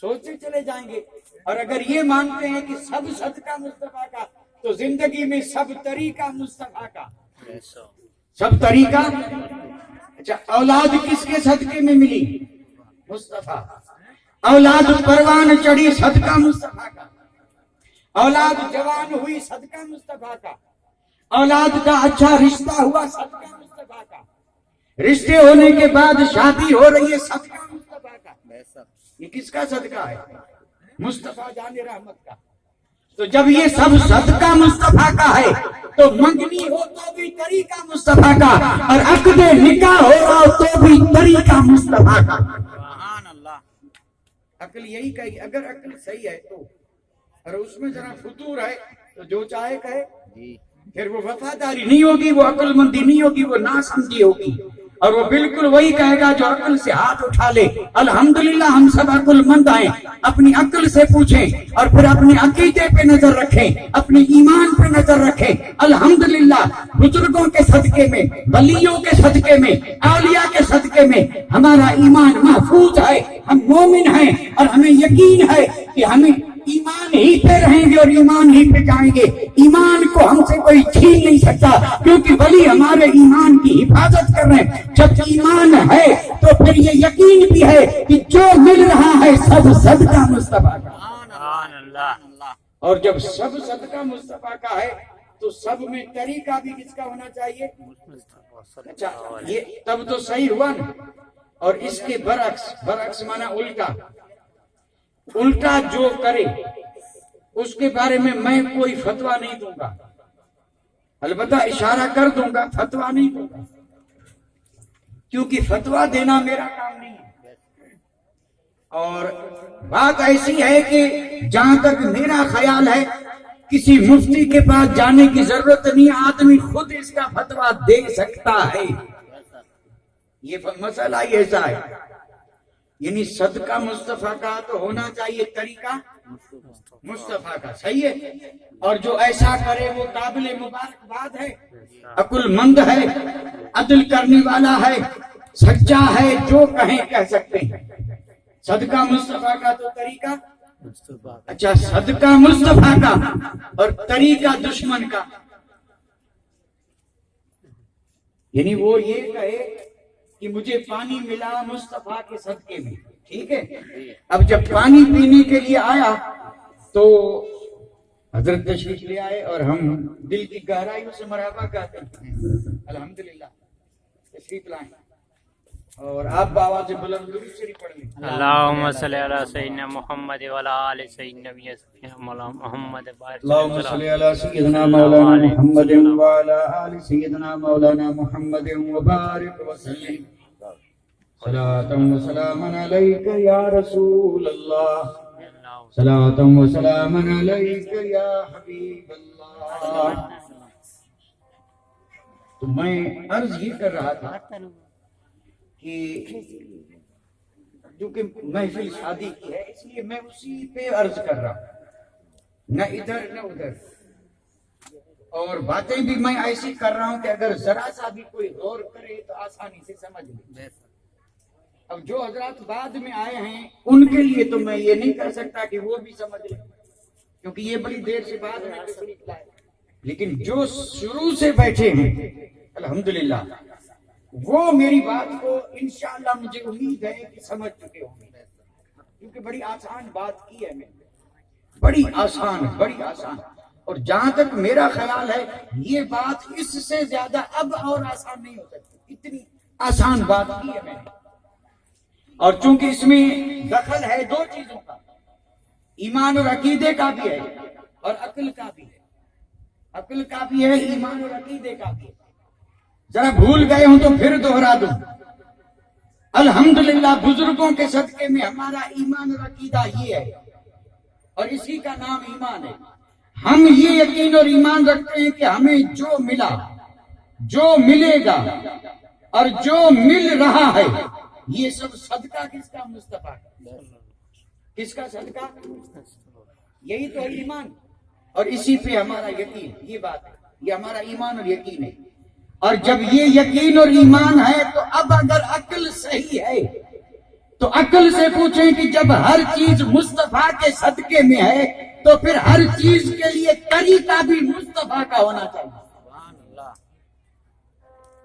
سوچتے چلے جائیں گے، اور اگر یہ مانتے ہیں کہ سب صدقہ مصطفیٰ کا تو زندگی میں سب طریقہ مصطفیٰ کا، سب طریقہ۔ اچھا، اولاد کس کے صدقے میں ملی؟ مصطفیٰ۔ اولاد پروان چڑھی صدقہ مصطفیٰ کا، اولاد جوان ہوئی صدقہ مصطفیٰ کا، اولاد کا اچھا رشتہ ہوا صدقہ مصطفیٰ کا، رشتے ہونے کے بعد شادی ہو رہی ہے صدقہ مصطفیٰ کا۔ یہ کس کا صدقہ ہے؟ مصطفیٰ جان رحمت کا۔ تو جب یہ سب صدقہ مصطفیٰ کا ہے تو منگنی ہو تو بھی طریقہ مصطفیٰ کا، اور عقد نکاح ہو رہا ہو تو بھی طریقہ مصطفیٰ کا۔ سبحان اللہ۔ عقل یہی کہے، اگر عقل صحیح ہے تو، اور اس میں ذرا فطور ہے تو جو چاہے کہے، پھر وہ وفاداری نہیں ہوگی، وہ عقل مندی نہیں ہوگی، وہ ناسمجھی ہوگی، اور وہ بالکل وہی کہے گا جو عقل سے ہاتھ اٹھا لے۔ الحمدللہ ہم سب عقل مند ہیں، اپنی عقل سے پوچھیں اور پھر اپنے عقیدے پہ نظر رکھیں، اپنے ایمان پہ نظر رکھیں۔ الحمدللہ بزرگوں کے صدقے میں، ولیوں کے صدقے میں، اولیاء کے صدقے میں ہمارا ایمان محفوظ ہے، ہم مومن ہیں، اور ہمیں یقین ہے کہ ہمیں ایمان ہی پہ رہیں گے اور ایمان ہی پہ جائیں گے۔ ایمان کو ہم سے کوئی چھین نہیں سکتا، کیونکہ ولی ہمارے ایمان کی حفاظت کر رہے ہیں۔ جب ایمان ہے تو پھر یہ یقین بھی ہے کہ جو مل رہا ہے سب صدقہ مصطفیٰ کا، اور جب سب صدقہ مصطفیٰ کا ہے تو سب میں طریقہ بھی کس کا ہونا چاہیے؟ اچھا، یہ تب تو صحیح ہوا نا۔ اور اس کے برعکس مانا الٹا جو کرے اس کے بارے میں کوئی فتویٰ نہیں دوں گا، البتہ اشارہ کر دوں گا، فتویٰ نہیں دوں گا، کیونکہ فتویٰ دینا میرا کام نہیں ہے۔ اور بات ایسی ہے کہ جہاں تک میرا خیال ہے کسی مفتی کے پاس جانے کی ضرورت نہیں، آدمی خود اس کا فتویٰ دے سکتا ہے۔ یہ مسئلہ ہی ایسا ہے، یعنی صدقہ مصطفیٰ کا تو ہونا چاہیے طریقہ مصطفیٰ کا، صحیح ہے۔ اور جو ایسا کرے وہ قابل مبارکباد ہے، عقل مند ہے، عدل کرنے والا ہے، سچا ہے، جو کہیں کہہ سکتے ہیں۔ صدقہ مصطفیٰ کا تو طریقہ، اچھا صدقہ مصطفیٰ کا اور طریقہ دشمن کا، یعنی وہ یہ کہے کہ مجھے پانی ملا مصطفیٰ کے صدقے میں، ٹھیک ہے۔ اب جب پانی پینے کے لیے آیا تو حضرت تشریف لے آئے اور ہم دل کی گہرائیوں سے مرحبا کہتے ہیں، الحمدللہ تشریف لائیں، اور آپ بآواز بلند درود شریف پڑھ لیں۔ اللہم صلی علی سیدنا محمد وعلی آل سیدنا محمد، اللہم صلی علی سیدنا مولانا محمد وعلی آل سیدنا مولانا محمد وبارک وسلم، صلاۃ و سلام علیک یا رسول اللہ، صلاۃ و سلام علیک یا حبیب اللہ۔ تو میں عرض یہ کر رہا تھا کہ کیونکہ محفل شادی کی ہے اس لیے میں اسی پہ عرض کر رہا ہوں، نہ ادھر نہ ادھر، اور باتیں بھی میں ایسی کر رہا ہوں کہ اگر ذرا سا بھی کوئی غور کرے تو آسانی سے سمجھ لے۔ اب جو حضرات بعد میں آئے ہیں ان کے لیے تو میں یہ نہیں کر سکتا کہ وہ بھی سمجھ لیں، کیونکہ یہ بڑی دیر سے بعد میں تشریف لائے، لیکن جو شروع سے بیٹھے ہیں الحمدللہ وہ میری بات کو انشاءاللہ مجھے امید ہے کہ سمجھ چکے ہوں گے، کیونکہ بڑی آسان بات کی ہے میں نے، بڑی آسان، اور جہاں تک میرا خیال ہے یہ بات اس سے زیادہ اب اور آسان نہیں ہو سکتی، اتنی آسان بات کی ہے میں نے۔ اور چونکہ اس میں دخل ہے دو چیزوں کا، ایمان اور عقیدے کا بھی ہے اور عقل کا بھی ہے، عقل کا بھی ہے، ایمان اور عقیدے کا بھی ہے۔ ذرا بھول گئے ہوں تو پھر دوہرا دوں، الحمدللہ بزرگوں کے صدقے میں ہمارا ایمان اور عقیدہ یہ ہے، اور اسی کا نام ایمان ہے۔ ہم یہ یقین اور ایمان رکھتے ہیں کہ ہمیں جو ملا، جو ملے گا اور جو مل رہا ہے، یہ سب صدقہ کس کا؟ مصطفیٰ کا۔ کس کا صدقہ؟ یہی تو ہے ایمان، اور اسی پہ ہمارا یقین، یہ بات ہے، یہ ہمارا ایمان اور یقین ہے۔ اور جب یہ یقین اور ایمان ہے تو اب اگر عقل صحیح ہے تو عقل سے پوچھیں کہ جب ہر چیز مصطفیٰ کے صدقے میں ہے تو پھر ہر چیز کے لیے طریقہ بھی مصطفیٰ کا ہونا چاہیے۔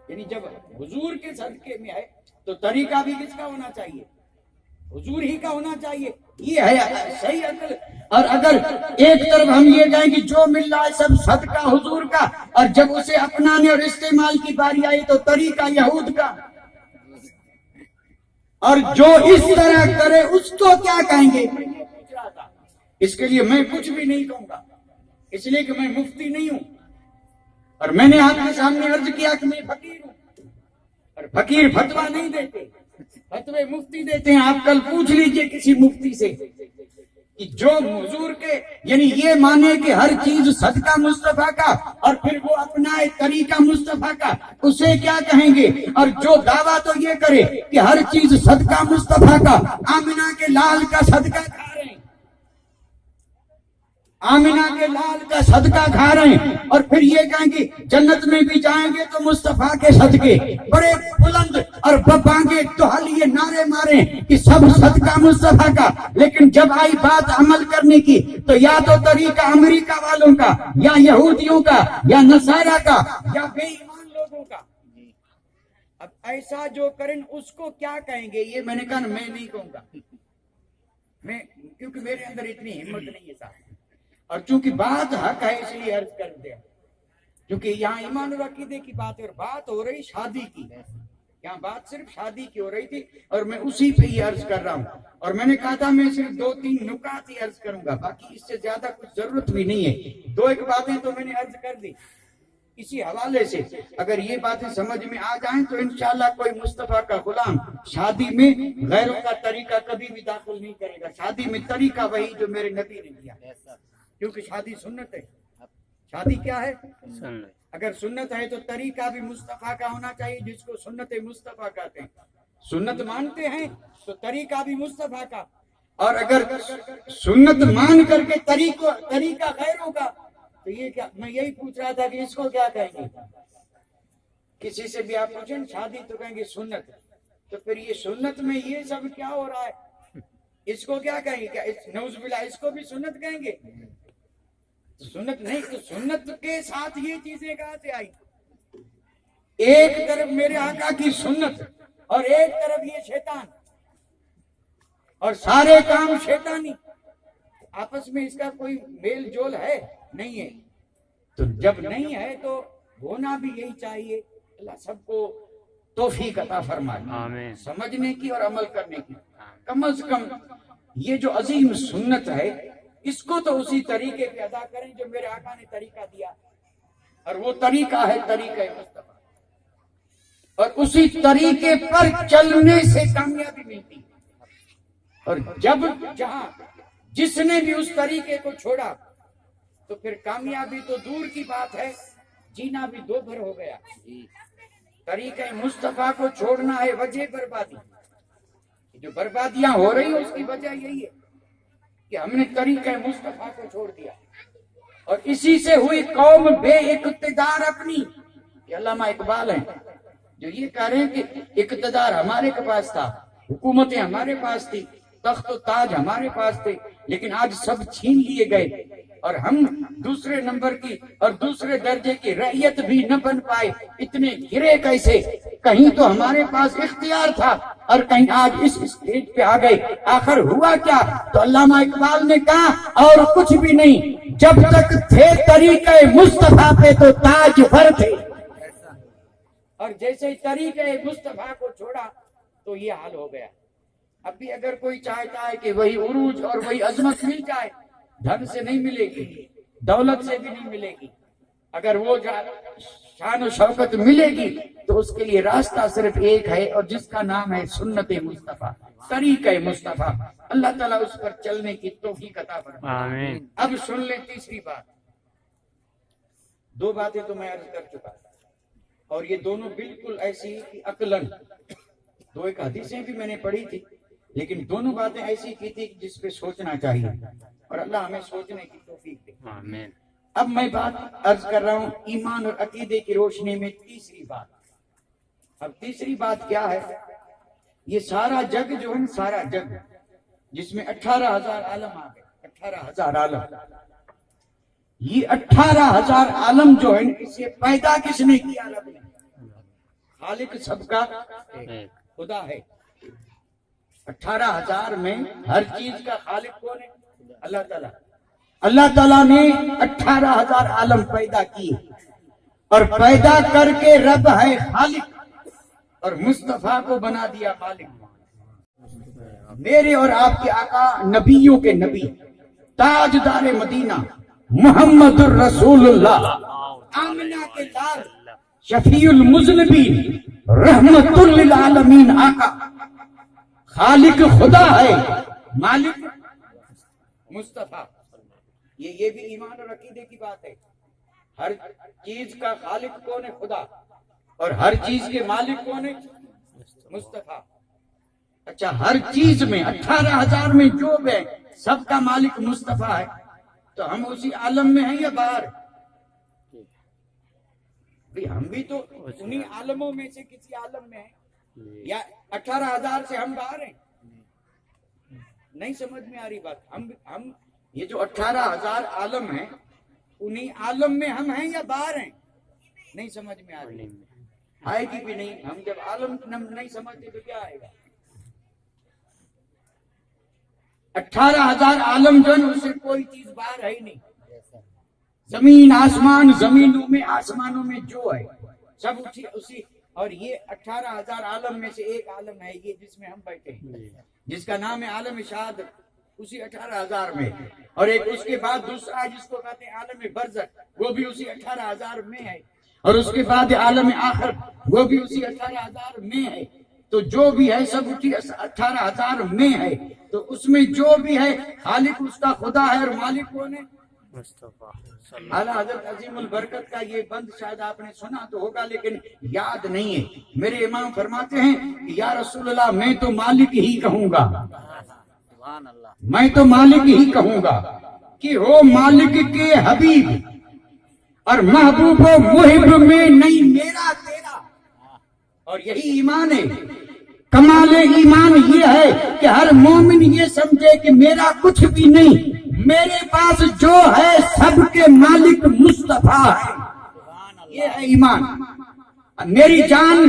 یعنی جب حضور کے صدقے میں ہے تو طریقہ بھی کس کا ہونا چاہیے؟ حضور ہی کا ہونا چاہیے، یہ ہے صحیح عقل۔ اور اگر ایک طرف ہم یہ کہیں کہ جو مل رہا ہے سب صدقہ حضور کا، اور جب اسے اپنانے اور استعمال کی باری آئی تو طریقہ یہود کا، اور جو اس طرح کرے اس کو کیا کہیں گے؟ اس کے لیے میں کچھ بھی نہیں کہوں گا، اس لیے کہ میں مفتی نہیں ہوں، اور میں نے آپ کے سامنے عرض کیا کہ میں فقیر ہوں، اور فقیر فتویٰ نہیں دیتے، فتوے مفتی دیتے ہیں۔ آپ کل پوچھ لیجئے کسی مفتی سے کہ جو حضور کے یعنی یہ مانے کہ ہر چیز صدقہ مصطفیٰ کا اور پھر وہ اپنائے طریقہ مصطفیٰ کا، اسے کیا کہیں گے؟ اور جو دعویٰ تو یہ کرے کہ ہر چیز صدقہ مصطفیٰ کا، آمنہ کے لال کا صدقہ کھا رہے ہیں، آمنہ کے لال کا صدقہ کھا رہے ہیں، اور پھر یہ کہیں گے جنت میں بھی جائیں گے تو مصطفیٰ کے صدقے، بڑے بلند اور ببانگے دہلیے نعرے مارے کہ سب صدقہ مصطفیٰ کا، لیکن جب آئی بات عمل کرنے کی تو یا تو طریقہ امریکہ والوں کا، یا یہودیوں کا، یا نصارہ کا، یا بے ایمان لوگوں کا۔ اب ایسا جو کریں اس کو کیا کہیں گے؟ یہ میں نے کہا میں نہیں کہوں گا، میں کیونکہ میرے اندر اتنی ہمت نہیں ہے صاحب، اور چونکہ بات حق ہے اس لیے عرض کر دیا، کیونکہ یہاں ایمان اور عقیدے کی بات ہے اور بات ہو رہی شادی کی، یہاں بات صرف شادی کی ہو رہی تھی، اور میں اسی پہ ہی عرض کر رہا ہوں۔ اور میں نے کہا تھا میں صرف 2-3 نکات ہی عرض کروں گا، باقی اس سے زیادہ کچھ ضرورت بھی نہیں ہے۔ 2-1 باتیں تو میں نے عرض کر دی اسی حوالے سے، اگر یہ باتیں سمجھ میں آ جائیں تو انشاءاللہ کوئی مصطفیٰ کا غلام شادی میں غیروں کا طریقہ کبھی بھی داخل نہیں کرے گا۔ شادی میں طریقہ وہی جو میرے نبی نے دیا، کیونکہ شادی سنت ہے۔ شادی کیا ہے؟ اگر سنت ہے تو طریقہ بھی مصطفیٰ کا ہونا چاہیے، جس کو سنت مصطفیٰ کہتے ہیں۔ سنت مانتے ہیں تو طریقہ بھی مصطفیٰ کا، اور اگر سنت مان کر کے طریقہ غیروں کا تو یہ کیا؟ میں یہی پوچھ رہا تھا کہ اس کو کیا کہیں گے؟ کسی سے بھی آپ پوچھیں شادی تو کہیں گے سنت، تو پھر یہ سنت میں یہ سب کیا ہو رہا ہے؟ اس کو کیا کہیں گے؟ کیا نعوذ باللہ اس کو بھی سنت کہیں گے؟ سنت نہیں، تو سنت کے ساتھ یہ چیزیں کہاں سے آئی؟ ایک طرف میرے آقا کی سنت اور ایک طرف یہ شیطان، اور سارے کام شیطانی، آپس میں اس کا کوئی میل جول ہے؟ نہیں ہے۔ تو جب نہیں ہے تو ہونا بھی یہی چاہیے۔ اللہ سب کو توفیق عطا فرمائے سمجھنے کی اور عمل کرنے کی۔ کم از کم یہ جو عظیم سنت ہے اس کو تو اسی طریقے پہ ادا کریں جو میرے آقا نے طریقہ دیا، اور وہ طریقہ ہے طریقہ مصطفیٰ، اور اسی طریقے پر چلنے سے کامیابی ملتی ہے۔ اور جب جہاں جس نے بھی اس طریقے کو چھوڑا تو پھر کامیابی تو دور کی بات ہے، جینا بھی دو بھر ہو گیا۔ طریقہ مصطفیٰ کو چھوڑنا ہے وجہ بربادی، جو بربادیاں ہو رہی ہیں اس کی وجہ یہی ہے کہ ہم نے طریقہ مصطفیٰ کو چھوڑ دیا، اور اسی سے ہوئی قوم بے اقتدار اپنی۔ کہ علامہ اقبال ہیں جو یہ کہہ رہے ہیں کہ اقتدار ہمارے کے پاس تھا، حکومتیں ہمارے پاس تھی، تخت و تاج ہمارے پاس تھے، لیکن آج سب چھین لیے گئے، اور ہم دوسرے نمبر کی اور دوسرے درجے کی رعیت بھی نہ بن پائے، اتنے گرے کیسے؟ کہیں تو ہمارے پاس اختیار تھا اور کہیں آج اس اسٹیج پہ آ گئے۔ آخر ہوا کیا؟ تو علامہ اقبال نے کہا اور کچھ بھی نہیں، جب تک تھے طریقہ مصطفیٰ پہ تو تاج بھر تھے، اور جیسے ہی طریقہ مصطفیٰ کو چھوڑا تو یہ حال ہو گیا۔ اب بھی اگر کوئی چاہتا ہے کہ وہی عروج اور وہی عظمت مل جائے، دھن سے نہیں ملے گی، دولت سے بھی نہیں ملے گی۔ اگر وہ شان و شوکت ملے گی تو اس کے لیے راستہ صرف ایک ہے، اور جس کا نام ہے سنت مصطفیٰ، طریقہ مصطفیٰ۔ اللہ تعالیٰ اس پر چلنے کی توفیق عطا فرمائے۔ آمین۔ اب سن لیں تیسری بات۔ دو باتیں تو میں عرض کر چکا اور یہ دونوں بالکل ایسی کہ عقلاً، دو ایک حدیثیں بھی میں نے پڑھی تھی، لیکن دونوں باتیں ایسی کی تھی جس پہ سوچنا چاہیے، اور اللہ ہمیں سوچنے کی توفیق دے۔ آمین۔ اب میں بات عرض کر رہا ہوں ایمان اور عقیدے کی روشنی میں تیسری بات۔ اب تیسری بات کیا ہے؟ یہ سارا جگ جو ہے، سارا جگ جس میں 18,000 عالم آ گئے، 18,000 عالم، یہ 18,000 عالم جو ہے اسے پیدا کس نے کیا؟ رب نے۔ خالق سب کا خدا ہے۔ 18,000 میں ہر چیز کا خالق کون ہے؟ اللہ تعالیٰ۔ اللہ تعالیٰ نے 18,000 عالم پیدا کیے، اور پیدا کر کے رب ہے خالق، اور مصطفیٰ کو بنا دیا مالک۔ میرے اور آپ کے آقا نبیوں کے نبی، تاجدار مدینہ، محمد الرسول اللہ، آمنہ کے لال، شفیع المذنبین، رحمت للعالمین آقا، خالق خدا ہے، مالک مصطفیٰ۔ یہ بھی ایمان اور عقیدے کی بات ہے۔ ہر چیز کا خالق کون ہے؟ خدا، اور ہر چیز کے مالک کون ہے؟ مصطفیٰ۔ اچھا، ہر چیز میں 18,000 میں جو ہے سب کا مالک مصطفیٰ ہے، تو ہم اسی عالم میں ہیں یا باہر؟ ہم بھی تو انہی عالموں میں سے کسی عالم میں ہیں، یا 18,000 سے ہم باہر ہیں؟ نہیں سمجھ میں آ رہی بات۔ ہم یہ جو 18,000 عالم ہیں، انہی عالم میں ہم ہیں یا باہر ہیں؟ نہیں سمجھ میں آ رہی، آئے گی بھی نہیں۔ ہم جب عالم نہیں سمجھتے تو کیا آئے گا؟ 18,000 عالم جو ہے اس سے کوئی چیز باہر ہے ہی نہیں۔ زمین آسمان، زمینوں میں آسمانوں میں جو ہے سب اسی، اور یہ 18,000 عالم میں سے ایک عالم ہے یہ جس میں ہم بیٹھے ہیں، جس کا نام ہے عالم شہادت، اسی 18,000 میں۔ اور ایک اس کے بعد دوسرا جس کو کہتے ہیں عالم برزخ، وہ بھی اسی 18,000 میں ہے، اور اس کے بعد عالم آخر، وہ بھی اسی 18,000 میں ہے۔ تو جو بھی ہے سب اسی 18,000 میں ہے، تو اس میں جو بھی ہے خالق اس کا خدا ہے، اور مالک کون ہے؟ مصطفیٰ۔ اعلیٰ حضرت عظیم البرکت کا یہ بند شاید آپ نے سنا تو ہوگا لیکن یاد نہیں ہے۔ میرے امام فرماتے ہیں کہ یا رسول اللہ میں تو مالک ہی کہوں گا، میں تو مالک ہی کہوں گا، کہ ہو مالک کے حبیب اور محبوب و محب میں نہیں میرا تیرا۔ اور یہی ایمان ہے۔ کمال ایمان یہ ہے کہ ہر مومن یہ سمجھے کہ میرا کچھ بھی نہیں، میرے پاس جو ہے سب کے مالک مصطفیٰ ہے۔ یہ ہے ایمان۔ میری جان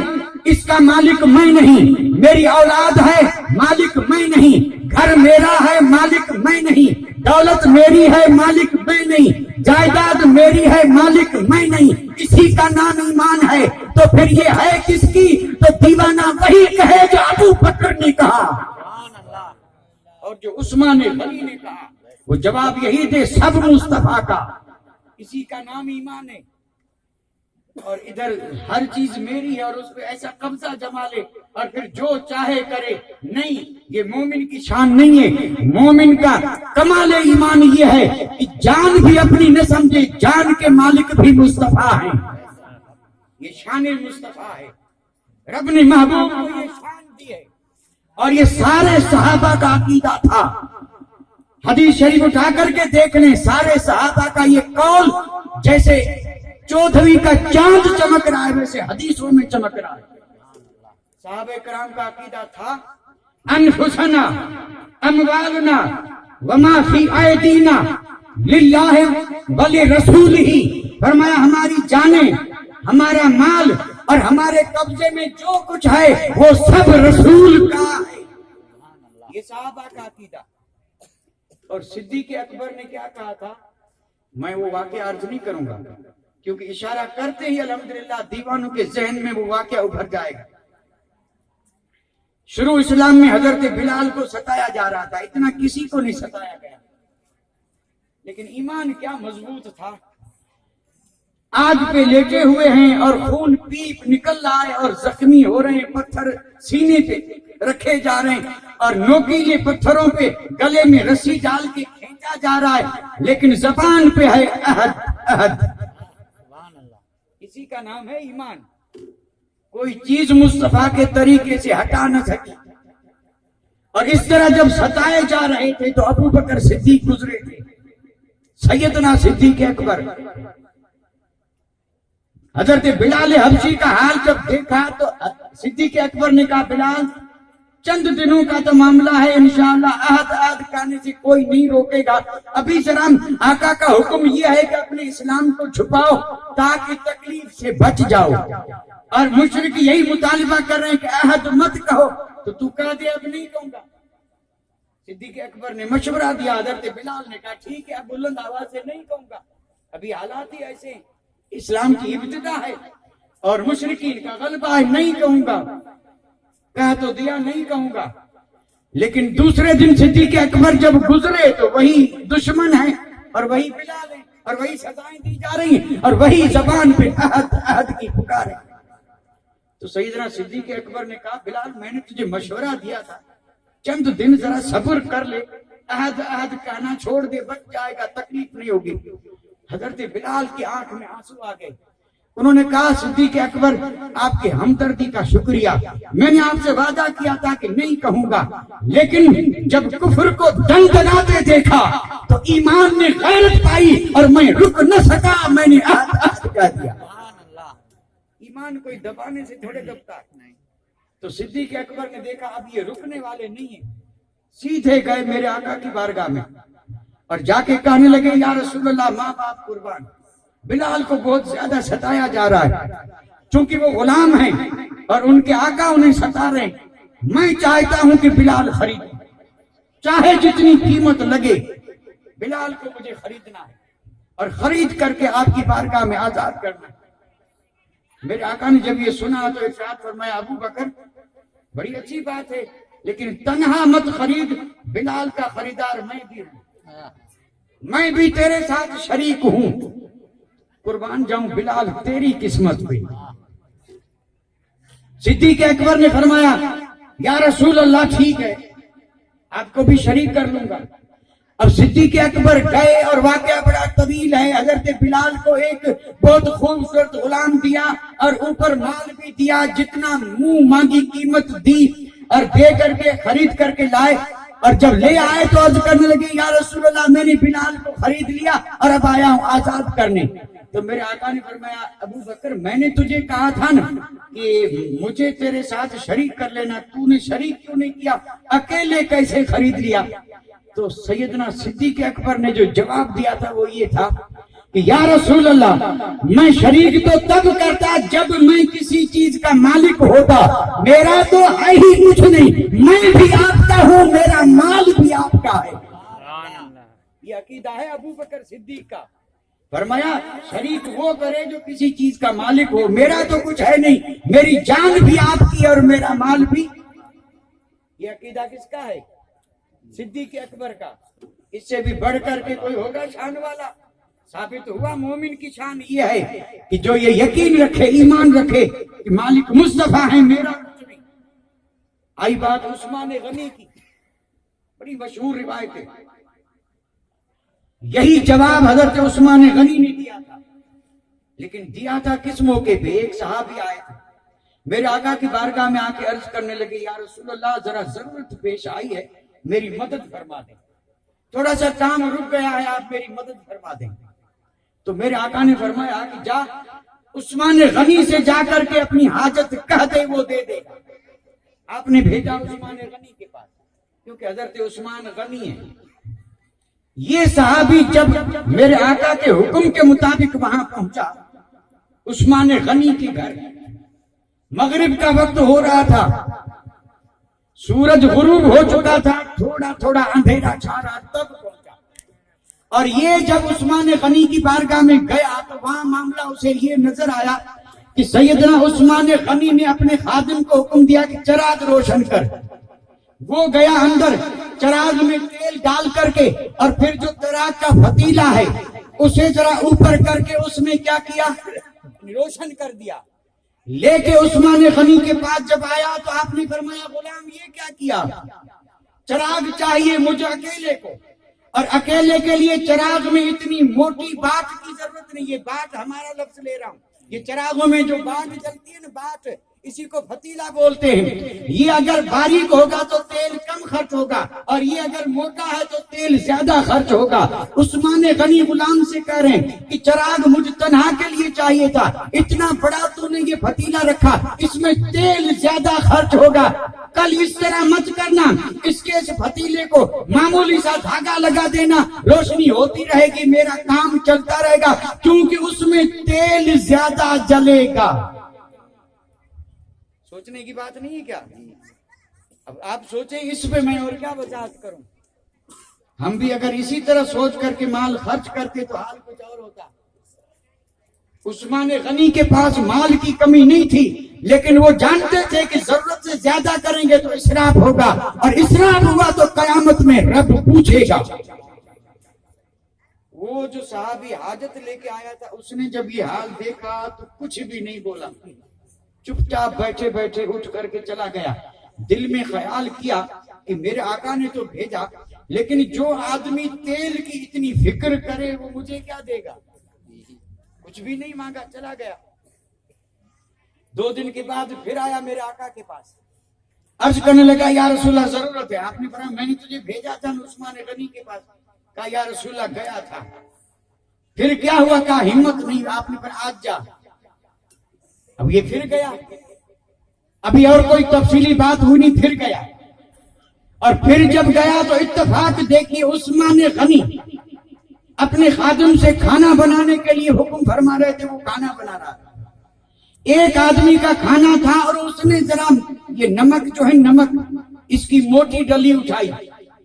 اس کا مالک میں نہیں، میری اولاد ہے مالک میں نہیں، گھر میرا ہے مالک میں نہیں، دولت میری ہے مالک میں نہیں، جائیداد میری ہے مالک میں نہیں، اسی کا نام ایمان ہے۔ تو پھر یہ ہے کس کی؟ تو دیوانہ وہی کہے جو ابو بکر نے کہا اور جو عثمان غنی نے کہا، وہ جواب یہی دے سب مصطفیٰ کا، اسی کا نام ایمان ہے۔ اور ادھر ہر چیز میری ہے اور اس پہ ایسا قبضہ جما لے اور پھر جو چاہے کرے، نہیں، یہ مومن کی شان نہیں ہے۔ مومن کا کمال ایمان یہ ہے کہ جان بھی اپنی نہ سمجھے، جان کے مالک بھی مصطفیٰ ہیں۔ یہ شان مصطفیٰ ہے، رب نے محبوب کو یہ شان دی ہے، اور یہ سارے صحابہ کا عقیدہ تھا۔ حدیث شریف اٹھا کر کے دیکھ لیں، سارے صحابہ کا یہ قول جیسے چودھویں کا چاند چمک رہا ہے ویسے حدیثوں میں چمک رہا ہے۔ صحابہ کرام کا عقیدہ تھا انفسنا اموالنا وما فی ایدینا للہ ولرسولہ، فرمایا ہماری جانیں، ہمارا مال اور ہمارے قبضے میں جو کچھ ہے وہ سب رسول کا ہے۔ یہ صحابہ کا عقیدہ۔ اور صدیق اکبر نے کیا کہا تھا، میں وہ واقعہ عرض نہیں کروں گا کیونکہ اشارہ کرتے ہی الحمدللہ دیوانوں کے ذہن میں وہ واقعہ ابھر جائے گا۔ شروع اسلام میں حضرت بلال کو ستایا جا رہا تھا، اتنا کسی کو نہیں ستایا گیا، لیکن ایمان کیا مضبوط تھا۔ آگ پہ لیٹے ہوئے ہیں اور خون پیپ نکل رہا ہے اور زخمی ہو رہے ہیں، پتھر سینے پہ رکھے جا رہے ہیں اور نوکیلے پتھروں پہ گلے میں رسی ڈال کے کھینچا جا رہا ہے، لیکن زبان پہ ہے عہد عہد۔ اسی کا نام ہے ایمان۔ کوئی چیز مصطفیٰ کے طریقے سے ہٹا نہ سکی۔ اور اس طرح جب ستائے جا رہے تھے تو ابو بکر صدیق گزرے تھے، سیدنا صدیق اکبر۔ حضرت بلال حبشی کا حال جب دیکھا تو صدیق اکبر نے کہا بلال چند دنوں کا تو معاملہ ہے، انشاءاللہ عہد عہد کہنے سے کوئی نہیں روکے گا، ابھی ذرا آقا کا حکم یہ ہے کہ اپنے اسلام کو چھپاؤ تاکہ تکلیف سے بچ جاؤ۔ اور مشرک یہی مطالبہ کر رہے ہیں کہ عہد مت کہو، تو کہہ دے اب نہیں کہوں گا۔ صدیق اکبر نے مشورہ دیا، حضرت بلال نے کہا ٹھیک ہے، اب بلند آواز سے نہیں کہوں گا، ابھی حالات ہی ایسے ہیں، اسلام کی ابتدا ہے اور مشرکین کا غلبہ ہے، نہیں کہوں گا۔ کہا تو دیا نہیں کہوں گا، لیکن دوسرے دن صدیق اکبر جب گزرے تو وہی دشمن ہے اور وہی بلال ہے اور وہی سزائیں دی جا رہی ہیں اور وہی زبان پہ عہد عہد کی پکار ہے۔ تو سیدنا صدیق اکبر نے کہا بلال میں نے تجھے مشورہ دیا تھا، چند دن ذرا صبر کر لے، عہد عہد کہنا چھوڑ دے، بچ جائے گا، تکلیف نہیں ہوگی۔ حضرت بلال کی آنکھ میں آنسو آ گئے، انہوں نے کہا صدیق اکبر آپ کے ہمدردی کا شکریہ، میں نے آپ سے وعدہ کیا تھا کہ نہیں کہوں گا، لیکن جب کفر کو دندناتے دیکھا تو ایمان نے غیرت پائی اور میں رک نہ سکا، میں نے عہد عہد کہہ دیا۔ ایمان کوئی دبانے سے تھوڑے دبتا ہے۔ تو صدیق اکبر نے دیکھا اب یہ رکنے والے نہیں ہیں، سیدھے گئے میرے آقا کی بارگاہ میں اور جا کے کہنے لگے یا رسول اللہ ماں باپ قربان، بلال کو بہت زیادہ ستایا جا رہا ہے، چونکہ وہ غلام ہیں اور ان کے آقا انہیں ستا رہے ہیں، میں چاہتا ہوں کہ بلال خرید، چاہے جتنی قیمت لگے بلال کو مجھے خریدنا ہے اور خرید کر کے آپ کی بارگاہ میں آزاد کرنا ہے۔ میرے آقا نے جب یہ سنا تو ارشاد فرمایا ابو بکر بڑی اچھی بات ہے، لیکن تنہا مت خرید، بلال کا خریدار میں بھی ہوں، میں بھی تیرے ساتھ شریک ہوں، قربان جاؤں بلال تیری قسمت پہ۔ صدیق اکبر نے فرمایا یا رسول اللہ ٹھیک ہے، آپ کو بھی شریک کر لوں گا۔ اب صدیق اکبر گئے اور واقعہ بڑا طویل ہے، حضرت بلال کو ایک بہت خوبصورت غلام دیا اور اوپر مال بھی دیا، جتنا منہ مانگی قیمت دی اور دے کر کے خرید کر کے لائے، اور جب لے آئے تو عرض کرنے لگے یا رسول اللہ میں نے بلال کو خرید لیا اور اب آیا ہوں آزاد کرنے۔ تو میرے آقا نے فرمایا ابو بکر میں نے تجھے کہا تھا نا کہ مجھے تیرے ساتھ شریک کر لینا، تو نے شریک کیوں نہیں کیا، اکیلے کیسے خرید لیا؟ تو سیدنا صدیق اکبر نے جو جواب دیا تھا وہ یہ تھا کہ یا رسول اللہ میں شریک تو تب کرتا جب میں کسی چیز کا مالک ہوتا، میرا تو ہے ہی کچھ نہیں، میں بھی آپ کا ہوں، میرا مال بھی آپ کا ہے۔ یہ عقیدہ ہے ابو بکر صدیق کا۔ فرمایا شریک وہ کرے جو کسی چیز کا مالک ہو، میرا تو کچھ ہے نہیں، میری جان بھی آپ کی اور میرا مال بھی۔ یہ عقیدہ کس کا ہے؟ صدیق اکبر کا۔ اس سے بھی بڑھ کر کے کوئی ہوگا شان والا؟ ثابت ہوا مومن کی شان یہ ہے کہ جو یہ یقین رکھے، ایمان رکھے کہ مالک مصطفیٰ ہے، میرا کچھ نہیں۔ آئی بات عثمان غنی کی، بڑی مشہور روایت ہے، یہی جواب حضرت عثمان غنی نے دیا تھا، لیکن دیا تھا کس موقع پہ؟ ایک صحابی آئے تھے میرے آقا کی بارگاہ میں آ کے عرض کرنے لگے یا رسول اللہ ذرا ضرورت پیش آئی ہے، میری مدد فرما دیں، تھوڑا سا کام رک گیا ہے، آپ میری مدد فرما دیں۔ تو میرے آقا نے فرمایا کہ جا عثمان غنی سے جا کر کے اپنی حاجت کہہ دے، وہ دے دے گا۔ آپ نے بھیجا عثمان غنی کے پاس، کیونکہ حضرت عثمان غنی ہیں، یہ صحابی جب میرے آقا کے حکم کے مطابق وہاں پہنچا، عثمان غنی کے گھر، مغرب کا وقت ہو رہا تھا، سورج غروب ہو چکا تھا، تھوڑا تھوڑا اندھیرا چھا رہا، تب پہنچا۔ اور یہ جب عثمان غنی کی بارگاہ میں گیا تو وہاں معاملہ اسے یہ نظر آیا کہ سیدنا عثمان غنی نے اپنے خادم کو حکم دیا کہ چراغ روشن کر۔ وہ گیا اندر، چراغ میں تیل ڈال کر کے، اور پھر جو چراغ کا فتیلہ ہے اسے ذرا اوپر کر کے اس میں کیا کیا، روشن کر دیا۔ لے کے عثمان غنی کے پاس جب آیا تو آپ نے فرمایا غلام یہ کیا کیا؟ چراغ چاہیے مجھے اکیلے کو، اور اکیلے کے لیے چراغ میں اتنی موٹی بات کی ضرورت نہیں، یہ بات ہمارا لفظ لے رہا ہوں، یہ چراغوں میں جو بات جلتی ہے نا، بات، اسی کو فتیلہ بولتے ہیں۔ یہ اگر باریک ہوگا تو تیل کم خرچ ہوگا، اور یہ اگر موٹا ہے تو تیل زیادہ خرچ ہوگا۔ عثمان غنی غلام سے کہہ رہے ہیں کہ چراغ مجھ تنہا کے لیے چاہیے تھا، اتنا بڑا تو نے یہ فتیلہ رکھا، اس میں تیل زیادہ خرچ ہوگا، کل اس طرح مت کرنا، اس کے اس فتیلے کو معمولی سا دھاگا لگا دینا، روشنی ہوتی رہے گی، میرا کام چلتا رہے گا، کیونکہ اس میں تیل زیادہ جلے گا۔ سوچنے کی بات نہیں ہے کیا؟ اب آپ سوچیں اس پہ میں اور کیا وضاحت کروں۔ ہم بھی اگر اسی طرح سوچ کر کے مال خرچ کرتے تو حال کچھ اور ہوتا۔ عثمان غنی کے پاس مال کی کمی نہیں تھی، لیکن وہ جانتے تھے کہ ضرورت سے زیادہ کریں گے تو اسراف ہوگا، اور اسراف ہوا تو قیامت میں رب پوچھے گا۔ وہ جو صحابی حاجت لے کے آیا تھا، اس نے جب یہ حال دیکھا تو کچھ بھی نہیں بولا، چپ چاپ بیٹھے بیٹھے اٹھ کر کے چلا گیا۔ دل میں خیال کیا کہ میرے آقا نے تو بھیجا، لیکن جو آدمی تیل کی اتنی فکر کرے وہ مجھے کیا دے گا؟ کچھ بھی نہیں مانگا، چلا گیا۔ 2 دن کے بعد پھر آیا میرے آقا کے پاس، عرض کرنے لگا یا رسول اللہ ضرورت ہے۔ آپ نے فرمایا میں نے تجھے بھیجا تھا عثمان غنی کے پاس۔ کہا یا رسول اللہ گیا تھا۔ پھر کیا ہوا؟ کہا ہمت نہیں۔ آپ نے فرمایا آج جا۔ اب یہ پھر گیا، ابھی اور کوئی تفصیلی بات ہوئی نہیں، پھر گیا۔ اور پھر جب گیا تو اتفاق دیکھیے عثمان غنی اپنے خادم سے کھانا بنانے کے لیے حکم فرما رہے تھے، وہ کھانا بنا رہا تھا۔ ایک آدمی کا کھانا تھا اور اس نے ذرا یہ نمک جو ہے، نمک اس کی موٹی ڈلی اٹھائی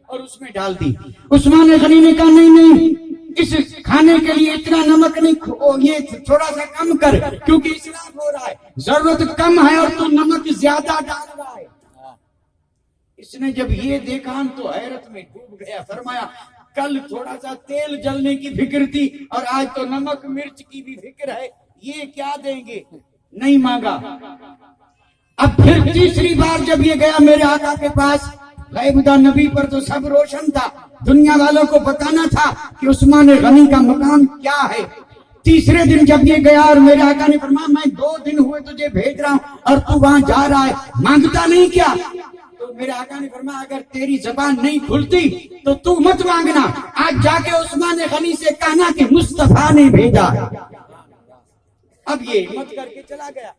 اور اس میں ڈال دی۔ عثمان غنی نے کہا نہیں نہیں، اس کھانے کے لیے اتنا نمک نہیں، یہ تھوڑا سا کم کر، کیونکہ اسراف ہو رہا ہے، ضرورت کم ہے اور تو نمک زیادہ ڈال رہا ہے۔ اس نے جب یہ دیکھا تو حیرت میں ڈوب گیا، فرمایا کل تھوڑا سا تیل جلنے کی فکر تھی اور آج تو نمک مرچ کی بھی فکر ہے، یہ کیا دیں گے؟ نہیں مانگا۔ اب پھر تیسری بار جب یہ گیا میرے آقا کے پاس، غیبدہ نبی پر تو سب روشن تھا، دنیا والوں کو بتانا تھا کہ عثمان غنی کا مقام کیا ہے۔ تیسرے دن جب یہ گیا اور میرے آقا نے فرمایا میں 2 دن ہوئے تجھے بھیج رہا ہوں اور تو وہاں جا رہا ہے، مانگتا نہیں کیا؟ تو میرے آقا نے فرمایا اگر تیری زبان نہیں کھلتی تو تو مت مانگنا، آج جا کے عثمان غنی سے کہنا کہ مصطفیٰ نے بھیجا۔ اب یہ ہمت کر کے چلا گیا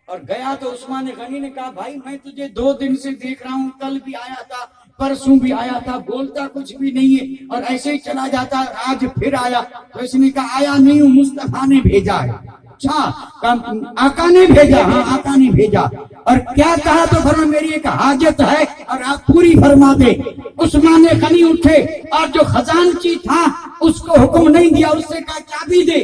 اور گیا تو عثمان غنی نے کہا بھائی میں تجھے 2 دن سے دیکھ رہا ہوں، کل بھی آیا تھا، پرسوں بھی آیا تھا، بولتا کچھ بھی نہیں ہے اور ایسے ہی چلا جاتا ہے، آج پھر آیا۔ تو اس نے کہا آیا نہیں ہوں، مصطفیٰ نے بھیجا ہے۔ اچھا آقا نے بھیجا؟ ہاں آقا نے بھیجا۔ اور کیا کہا؟ تو فرمایا میری ایک حاجت ہے اور آپ پوری فرما دے۔ عثمان غنی اٹھے اور جو خزانچی تھا اس کو حکم نہیں دیا، اس سے کہا چابی دے،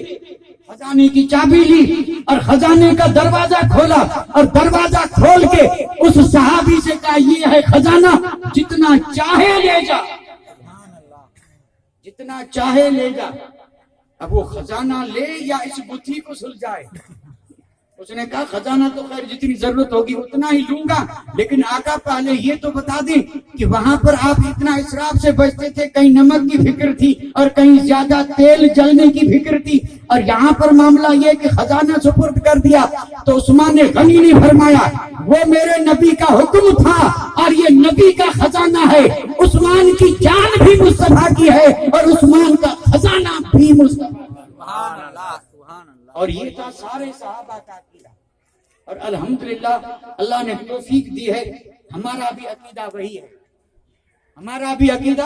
خزانے کی چابی لی اور خزانے کا دروازہ کھولا اور دروازہ کھول کے اس صحابی سے کہا یہ ہے خزانہ، جتنا چاہے لے جا، جتنا چاہے لے جا۔ اب وہ خزانہ لے یا اس بتھی کو سلجھائے؟ اس نے کہا خزانہ تو خیر جتنی ضرورت ہوگی اتنا ہی لوں گا، لیکن آقا پہلے یہ تو بتا دیں کہ وہاں پر آپ اتنا اسراف سے بچتے تھے، کہیں نمک کی فکر تھی اور کہیں زیادہ تیل جلنے کی فکر تھی، اور یہاں پر معاملہ یہ کہ خزانہ سپرد کر دیا۔ تو عثمان غنی نے فرمایا وہ میرے نبی کا حکم تھا اور یہ نبی کا خزانہ ہے، عثمان کی جان بھی مصطفیٰ کی ہے اور عثمان کا خزانہ بھی مصطفیٰ۔ سبحان اللہ، سبحان اللہ۔ اور یہ تھا سارے صحابہ کا عقیدہ، اور الحمدللہ اللہ نے توفیق دی ہے، ہمارا بھی عقیدہ وہی ہے، ہمارا بھی عقیدہ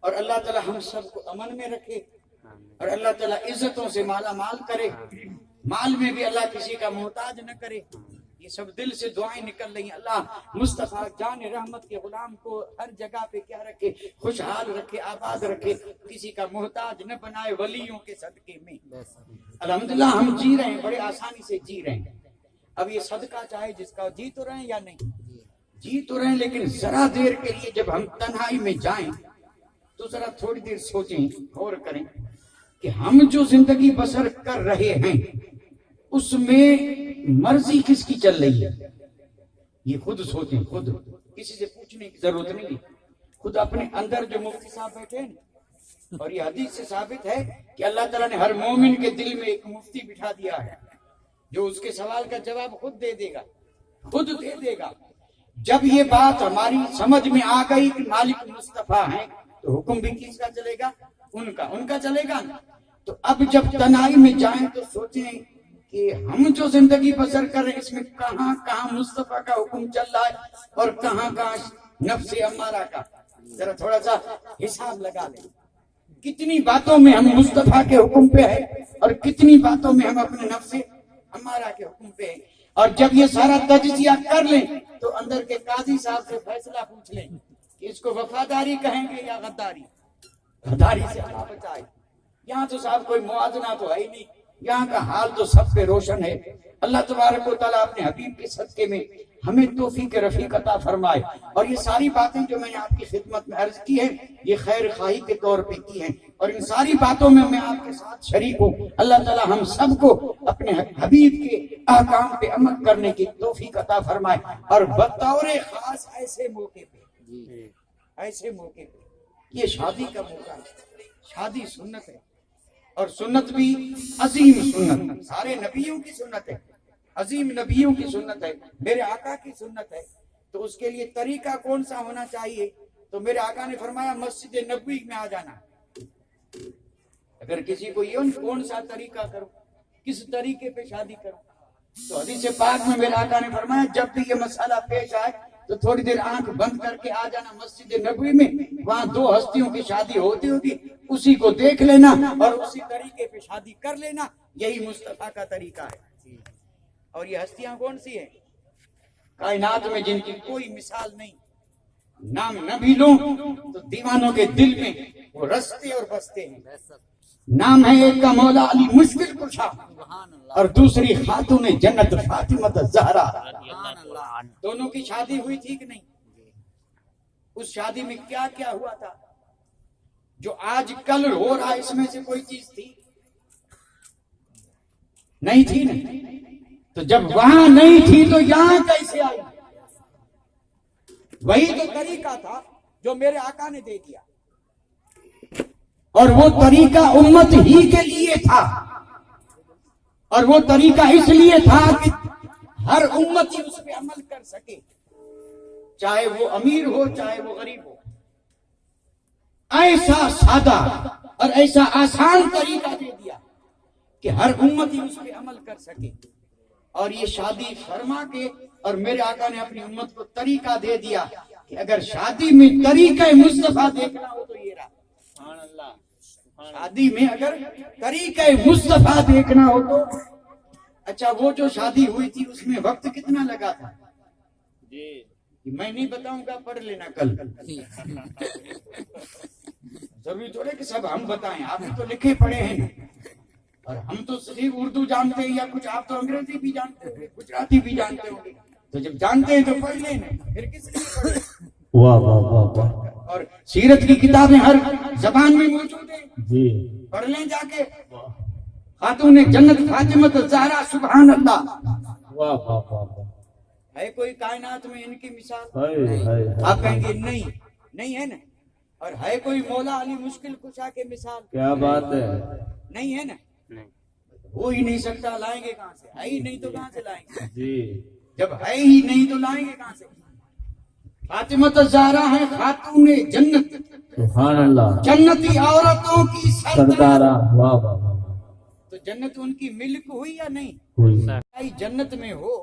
اور اللہ تعالی ہم سب کو امن میں رکھے اور اللہ تعالیٰ عزتوں سے مالا مال کرے، مال میں بھی اللہ کسی کا محتاج نہ کرے۔ یہ سب دل سے دعائیں نکل رہی ہیں، اللہ مصطفیٰ جان رحمت کے غلام کو ہر جگہ پہ کیا رکھے، خوشحال رکھے، آباد رکھے، کسی کا محتاج نہ بنائے ولیوں کے صدقے میں۔ الحمدللہ ہم جی رہے ہیں، بڑے آسانی سے جی رہے ہیں۔ اب یہ صدقہ چاہے جس کا جی تو رہے ہیں یا نہیں، جی تو رہے ہیں، لیکن ذرا دیر کے لیے جب ہم تنہائی میں جائیں تو ذرا تھوڑی دیر سوچیں، غور کریں کہ ہم جو زندگی بسر کر رہے ہیں اس میں مرضی کس کی چل رہی ہے۔ یہ خود سوچیں، خود کسی سے پوچھنے کی ضرورت نہیں، خود اپنے اندر جو مفتی صاحب بیٹھے ہیں، اور یہ حدیث سے ثابت ہے کہ اللہ تعالیٰ نے ہر مومن کے دل میں ایک مفتی بٹھا دیا ہے جو اس کے سوال کا جواب خود دے دے گا، خود دے دے گا۔ جب یہ بات ہماری سمجھ میں آ گئی کہ مالک مصطفیٰ ہیں تو حکم بھی کس کا چلے گا؟ ان کا چلے گا نا۔ تو اب جب تنہائی میں جائیں تو سوچیں کہ ہم جو زندگی بسر کر رہے ہیں اس میں کہاں کہاں مصطفیٰ کا حکم چل رہا ہے اور کہاں کہاں نفس امارہ کا۔ ذرا تھوڑا سا حساب لگا لیں، کتنی باتوں میں ہم مصطفیٰ کے حکم پہ ہیں اور کتنی باتوں میں ہم اپنے نفس امارہ کے حکم پہ ہیں۔ اور جب یہ سارا تجزیہ کر لیں تو اندر کے قاضی صاحب سے فیصلہ پوچھ لیں کہ اس کو وفاداری کہیں گے یا غداری۔ غداری سے اللہ بچائے۔ یہاں تو صاحب کوئی موازنہ تو ہے ہی نہیں، یہاں کا حال تو سب پہ روشن ہے۔ اللہ تبارک و تعالیٰ اپنے حبیب کے صدقے میں ہمیں توفیق رفیق عطا فرمائے۔ اور یہ ساری باتیں جو میں نے آپ کی خدمت میں عرض کی ہیں یہ خیر خواہی کے طور پہ کی ہیں، اور ان ساری باتوں میں میں آپ کے ساتھ شریک ہوں۔ اللہ تعالیٰ ہم سب کو اپنے حبیب کے احکام پہ عمل کرنے کی توفیق عطا فرمائے، اور بطور خاص ایسے موقع پہ یہ شادی کا موقع ہے، شادی سنت ہے، اور سنت بھی عظیم سنت، سارے نبیوں کی سنت ہے، عظیم نبیوں کی سنت ہے، میرے آقا کی سنت ہے۔ تو اس کے لیے طریقہ کون سا ہونا چاہیے؟ تو میرے آقا نے فرمایا مسجد نبوی میں آ جانا۔ اگر کسی کو یہ کون سا طریقہ کرو، کس طریقے پہ شادی کرو، تو حدیث پاک میں میرے آقا نے فرمایا جب بھی یہ مسئلہ پیش آئے تو تھوڑی دیر آنکھ بند کر کے آ جانا مسجد نبوی میں، وہاں دو ہستیوں کی شادی ہوتی ہوگی، اسی کو دیکھ لینا اور اسی طریقے پہ شادی کر لینا۔ یہی مصطفیٰ کا طریقہ ہے۔ اور یہ ہستیاں کون سی ہیں؟ کائنات میں جن کی کوئی مثال نہیں، نام نہ بھی لوں تو دیوانوں کے دل میں وہ رستے اور بستے ہیں۔ نام ہے ایک کا مولا علی مشکل کشا، اور دوسری خاتون جنت فاطمہ الزہرا۔ دونوں کی شادی ہوئی تھی کہ نہیں؟ اس شادی میں کیا کیا ہوا تھا جو آج کل ہو رہا ہے؟ اس میں سے کوئی چیز تھی؟ نہیں تھی نا۔ تو جب وہاں نہیں تھی تو یہاں کیسے آئی؟ وہی تو طریقہ تھا جو میرے آقا نے دے دیا، اور وہ طریقہ امت ہی کے لیے تھا، اور وہ طریقہ اس لیے تھا کہ ہر امتی اس پہ عمل کر سکے، چاہے وہ امیر ہو چاہے وہ غریب ہو۔ ایسا سادہ اور ایسا آسان طریقہ دے دیا کہ ہر امتی اس پہ عمل کر سکے۔ اور یہ شادی فرما کے اور میرے آقا نے اپنی امت کو طریقہ دے دیا کہ اگر شادی میں طریقہ مصطفیٰ دیکھنا ہو تو یہ رہا۔ سبحان اللہ۔ شادی میں اگر طریقہ مصطفیٰ دیکھنا ہو تو اچھا، وہ جو شادی ہوئی تھی اس میں وقت کتنا لگا تھا؟ میں نہیں بتاؤں گا، پڑھ لینا کل۔ ضروری تھوڑے کہ سب ہم بتائیں، آپ تو لکھے پڑھے ہیں، اور ہم تو صرف اردو جانتے ہیں، یا کچھ آپ تو انگریزی بھی جانتے ہوں گے، گجراتی بھی جانتے ہوں گے، تو جب جانتے ہیں تو پڑھ لیں، پھر کس لیے پڑھیں؟ واہ واہ واہ واہ۔ اور سیرت کی کتابیں ہر زبان میں موجود ہیں، جی پڑھ لیں جا کے۔ خاتون جنت فاطمہ الزہرا، سبحان اللہ۔ واہ واہ واہ۔ ہے کوئی کائنات میں ان کی مثال؟ آپ کہیں گے نہیں ہے نا۔ اور ہے کوئی مولا علی مشکل کشا کے مثال؟ کیا بات ہے، نہیں ہے نا۔ ہو ہی نہیں سکتا، لائیں گے کہاں سے؟ ہے ہی نہیں تو کہاں سے لائیں گے؟ جی جب ہے ہی نہیں تو لائیں گے کہاں سے؟ فاطمہ الزہرا ہے خاتون جنت، سبحان اللہ، جنتی عورتوں کی سردارہ۔ واہ واہ واہ۔ تو جنت ان کی ملک ہوئی یا نہیں ہوئی؟ جنت میں ہو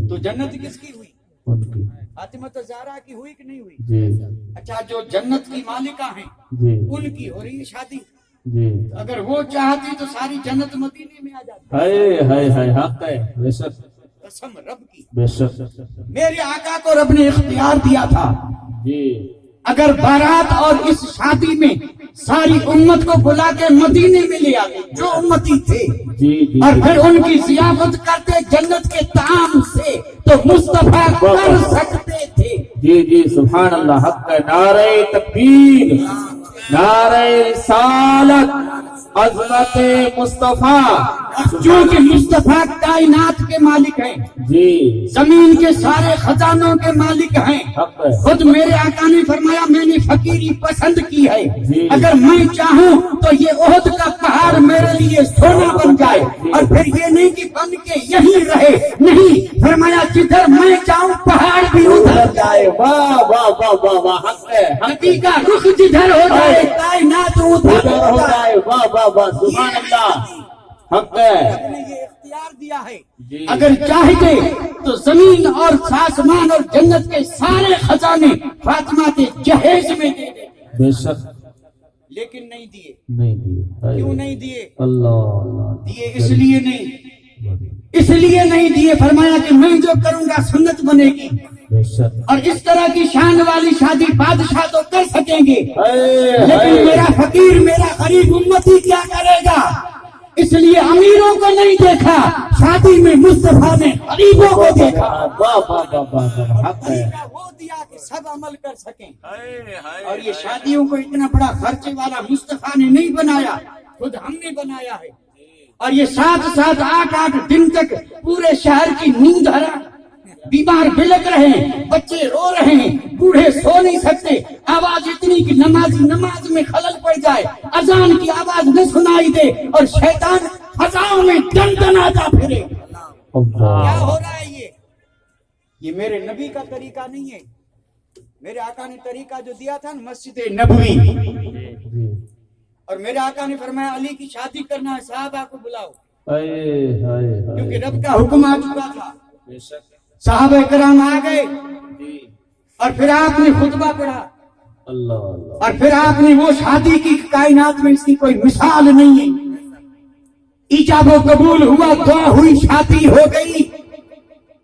تو جنت کس کی ہوئی؟ فاطمہ الزہرا کی ہوئی کہ نہیں ہوئی؟ اچھا، جو جنت کی مالکہ ہیں جی ان کی ہو رہی ہے شادی. جی اگر وہ چاہتی تو ساری جنت مدینے میں آ جاتی. ہائے ہائے ہائے حق ہے بے شک قسم رب کی. بے شک میرے آقا کو رب نے اختیار دیا تھا جی اگر بارات اور اس شادی میں ساری امت کو بلا کے مدینے میں لے آتے جو امتی تھے جی جی اور پھر ان کی ضیافت کرتے جنت کے طعام سے تو مصطفیٰ کر سکتے تھے. جی جی سبحان اللہ حق ہے. نعرہ تکبیر نعرہ رسالت عظمت مصطفیٰ. چونکہ مصطفیٰ کائنات کے مالک ہیں جی زمین کے سارے خزانوں کے مالک ہیں. حق ہے خود میرے آقا نے فرمایا میں نے فقیری پسند کی ہے جی. اگر میں چاہوں تو یہ احد کا پہاڑ میرے لیے سونا بن جائے اور پھر یہ نہیں کہ بن کے یہیں رہے. نہیں فرمایا جدھر میں جاؤں پہاڑ بھی ادھر جائے. واہ واہ واہ واہ واہ حق ہے نبی کا رخ جدھر ہو جائے کائنات ادھر ادھر ہو ہو جائے. جائے. واہ واہ واہ سبحان اللہ حق ہے. رب نے یہ اختیار دیا ہے جی. اگر چاہتے تو زمین اور آسمان اور جنت کے سارے خزانے فاطمہ کے جہیز میں دے دے بے شک لیکن نہیں دیے. نہیں دیے. کیوں نہیں دیے؟ اللہ اللہ دیے اس لیے نہیں اس لیے نہیں دیے فرمایا کہ میں جو کروں گا سنت بنے گی بے شک اور اس طرح کی شان والی شادی بادشاہ تو کر سکیں گے اے لیکن میرا فقیر میرا غریب امتی کیا کرے گا. اس لیے امیروں کو نہیں دیکھا شادی میں مصطفیٰ نے غریبوں کو دیکھا. واہ واہ واہ واہ واہ حق ہے. وہ دیا کہ سب عمل کر سکیں. اور یہ شادیوں کو اتنا بڑا خرچے والا مصطفیٰ نے نہیں بنایا خود ہم نے بنایا ہے. اور یہ 7 8 دن تک پورے شہر کی نیند حرام بیمار بلک رہے ہیں بچے رو رہے ہیں بوڑھے سو نہیں سکتے آواز اتنی کہ نماز میں خلل پڑ جائے اذان کی آواز نہ سنائی دے اور شیطان فضاؤں میں دندناتا پھرے. کیا ہو رہا ہے یہ میرے نبی کا طریقہ نہیں ہے. میرے آقا نے طریقہ جو دیا تھا نا مسجد نبوی اور میرے آقا نے فرمایا علی کی شادی کرنا ہے صحابہ کو بلاؤ کیونکہ رب کا حکم آ چکا تھا. صحابہ کرام آ گئے اور پھر آپ نے خطبہ پڑھا اللہ اور پھر آپ نے وہ شادی کی کائنات میں اس کی کوئی مثال نہیں ہے. ایجاب و قبول ہوا دعا ہوئی شادی ہو گئی.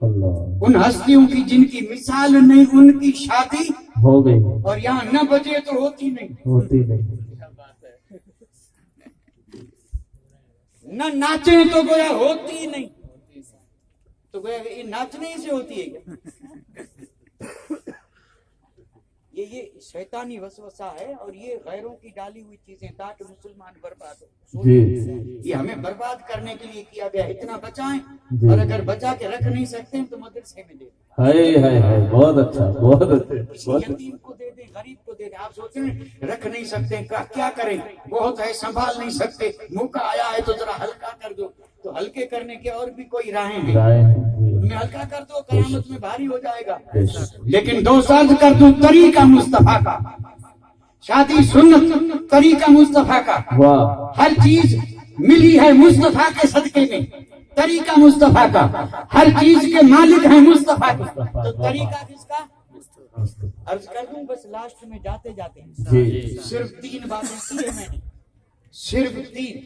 اللہ ان ہستیوں کی جن کی مثال نہیں ان کی شادی ہو گئی اور یہاں نہ بجے تو ہوتی نہیں ہوتی نہیں. نہ ناچیں تو گویا ہوتی نہیں تو گویا یہ ناچنے سے ہوتی ہے کیا؟ یہ شیطانی وسوسہ ہے اور یہ غیروں کی ڈالی ہوئی چیزیں تاکہ مسلمان برباد ہو. جی یہ ہمیں برباد کرنے کے لیے کیا گیا. اتنا بچائیں اور اگر بچا کے رکھ نہیں سکتے تو مدرسے میں دے دیں. ہائے ہائے ہائے بہت اچھا بہت اچھا کسی یتیم کو دے دیں غریب کو دے دیں. آپ سوچیں رکھ نہیں سکتے کیا کریں بہت ہے سنبھال نہیں سکتے موقع آیا ہے تو ذرا ہلکا کر دو. تو ہلکے کرنے کے اور بھی کوئی راہیں ہیں میں ہلکا کر دو قیامت میں بھاری ہو جائے گا. لیکن 2 سال کر دوں طریقہ مصطفیٰ کا شادی سنت طریقہ مصطفیٰ کا واہ ہر چیز ملی ہے مصطفیٰ کے صدقے میں طریقہ مصطفیٰ کا ہر چیز کے مالک ہیں مصطفیٰ کے. تو طریقہ کس کا عرض کر دوں بس لاسٹ میں جاتے جاتے جی صرف 3 باتیں کی ہے میں نے صرف 3.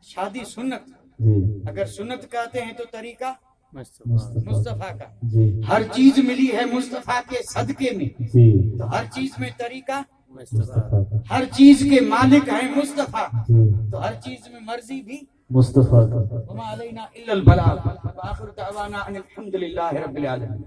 شادی سنت جی اگر سنت کہتے ہیں تو طریقہ مصطفیٰ کا جی ہر چیز ملی ہے مصطفیٰ کے صدقے میں جی تو ہر چیز میں طریقہ مصطفیٰ ہر چیز کے مالک ہیں مصطفیٰ جی تو ہر چیز میں مرضی بھی مصطفیٰ کا وما علینا الا البلاغ وآخر دعوانا ان الحمد للہ رب العالمین.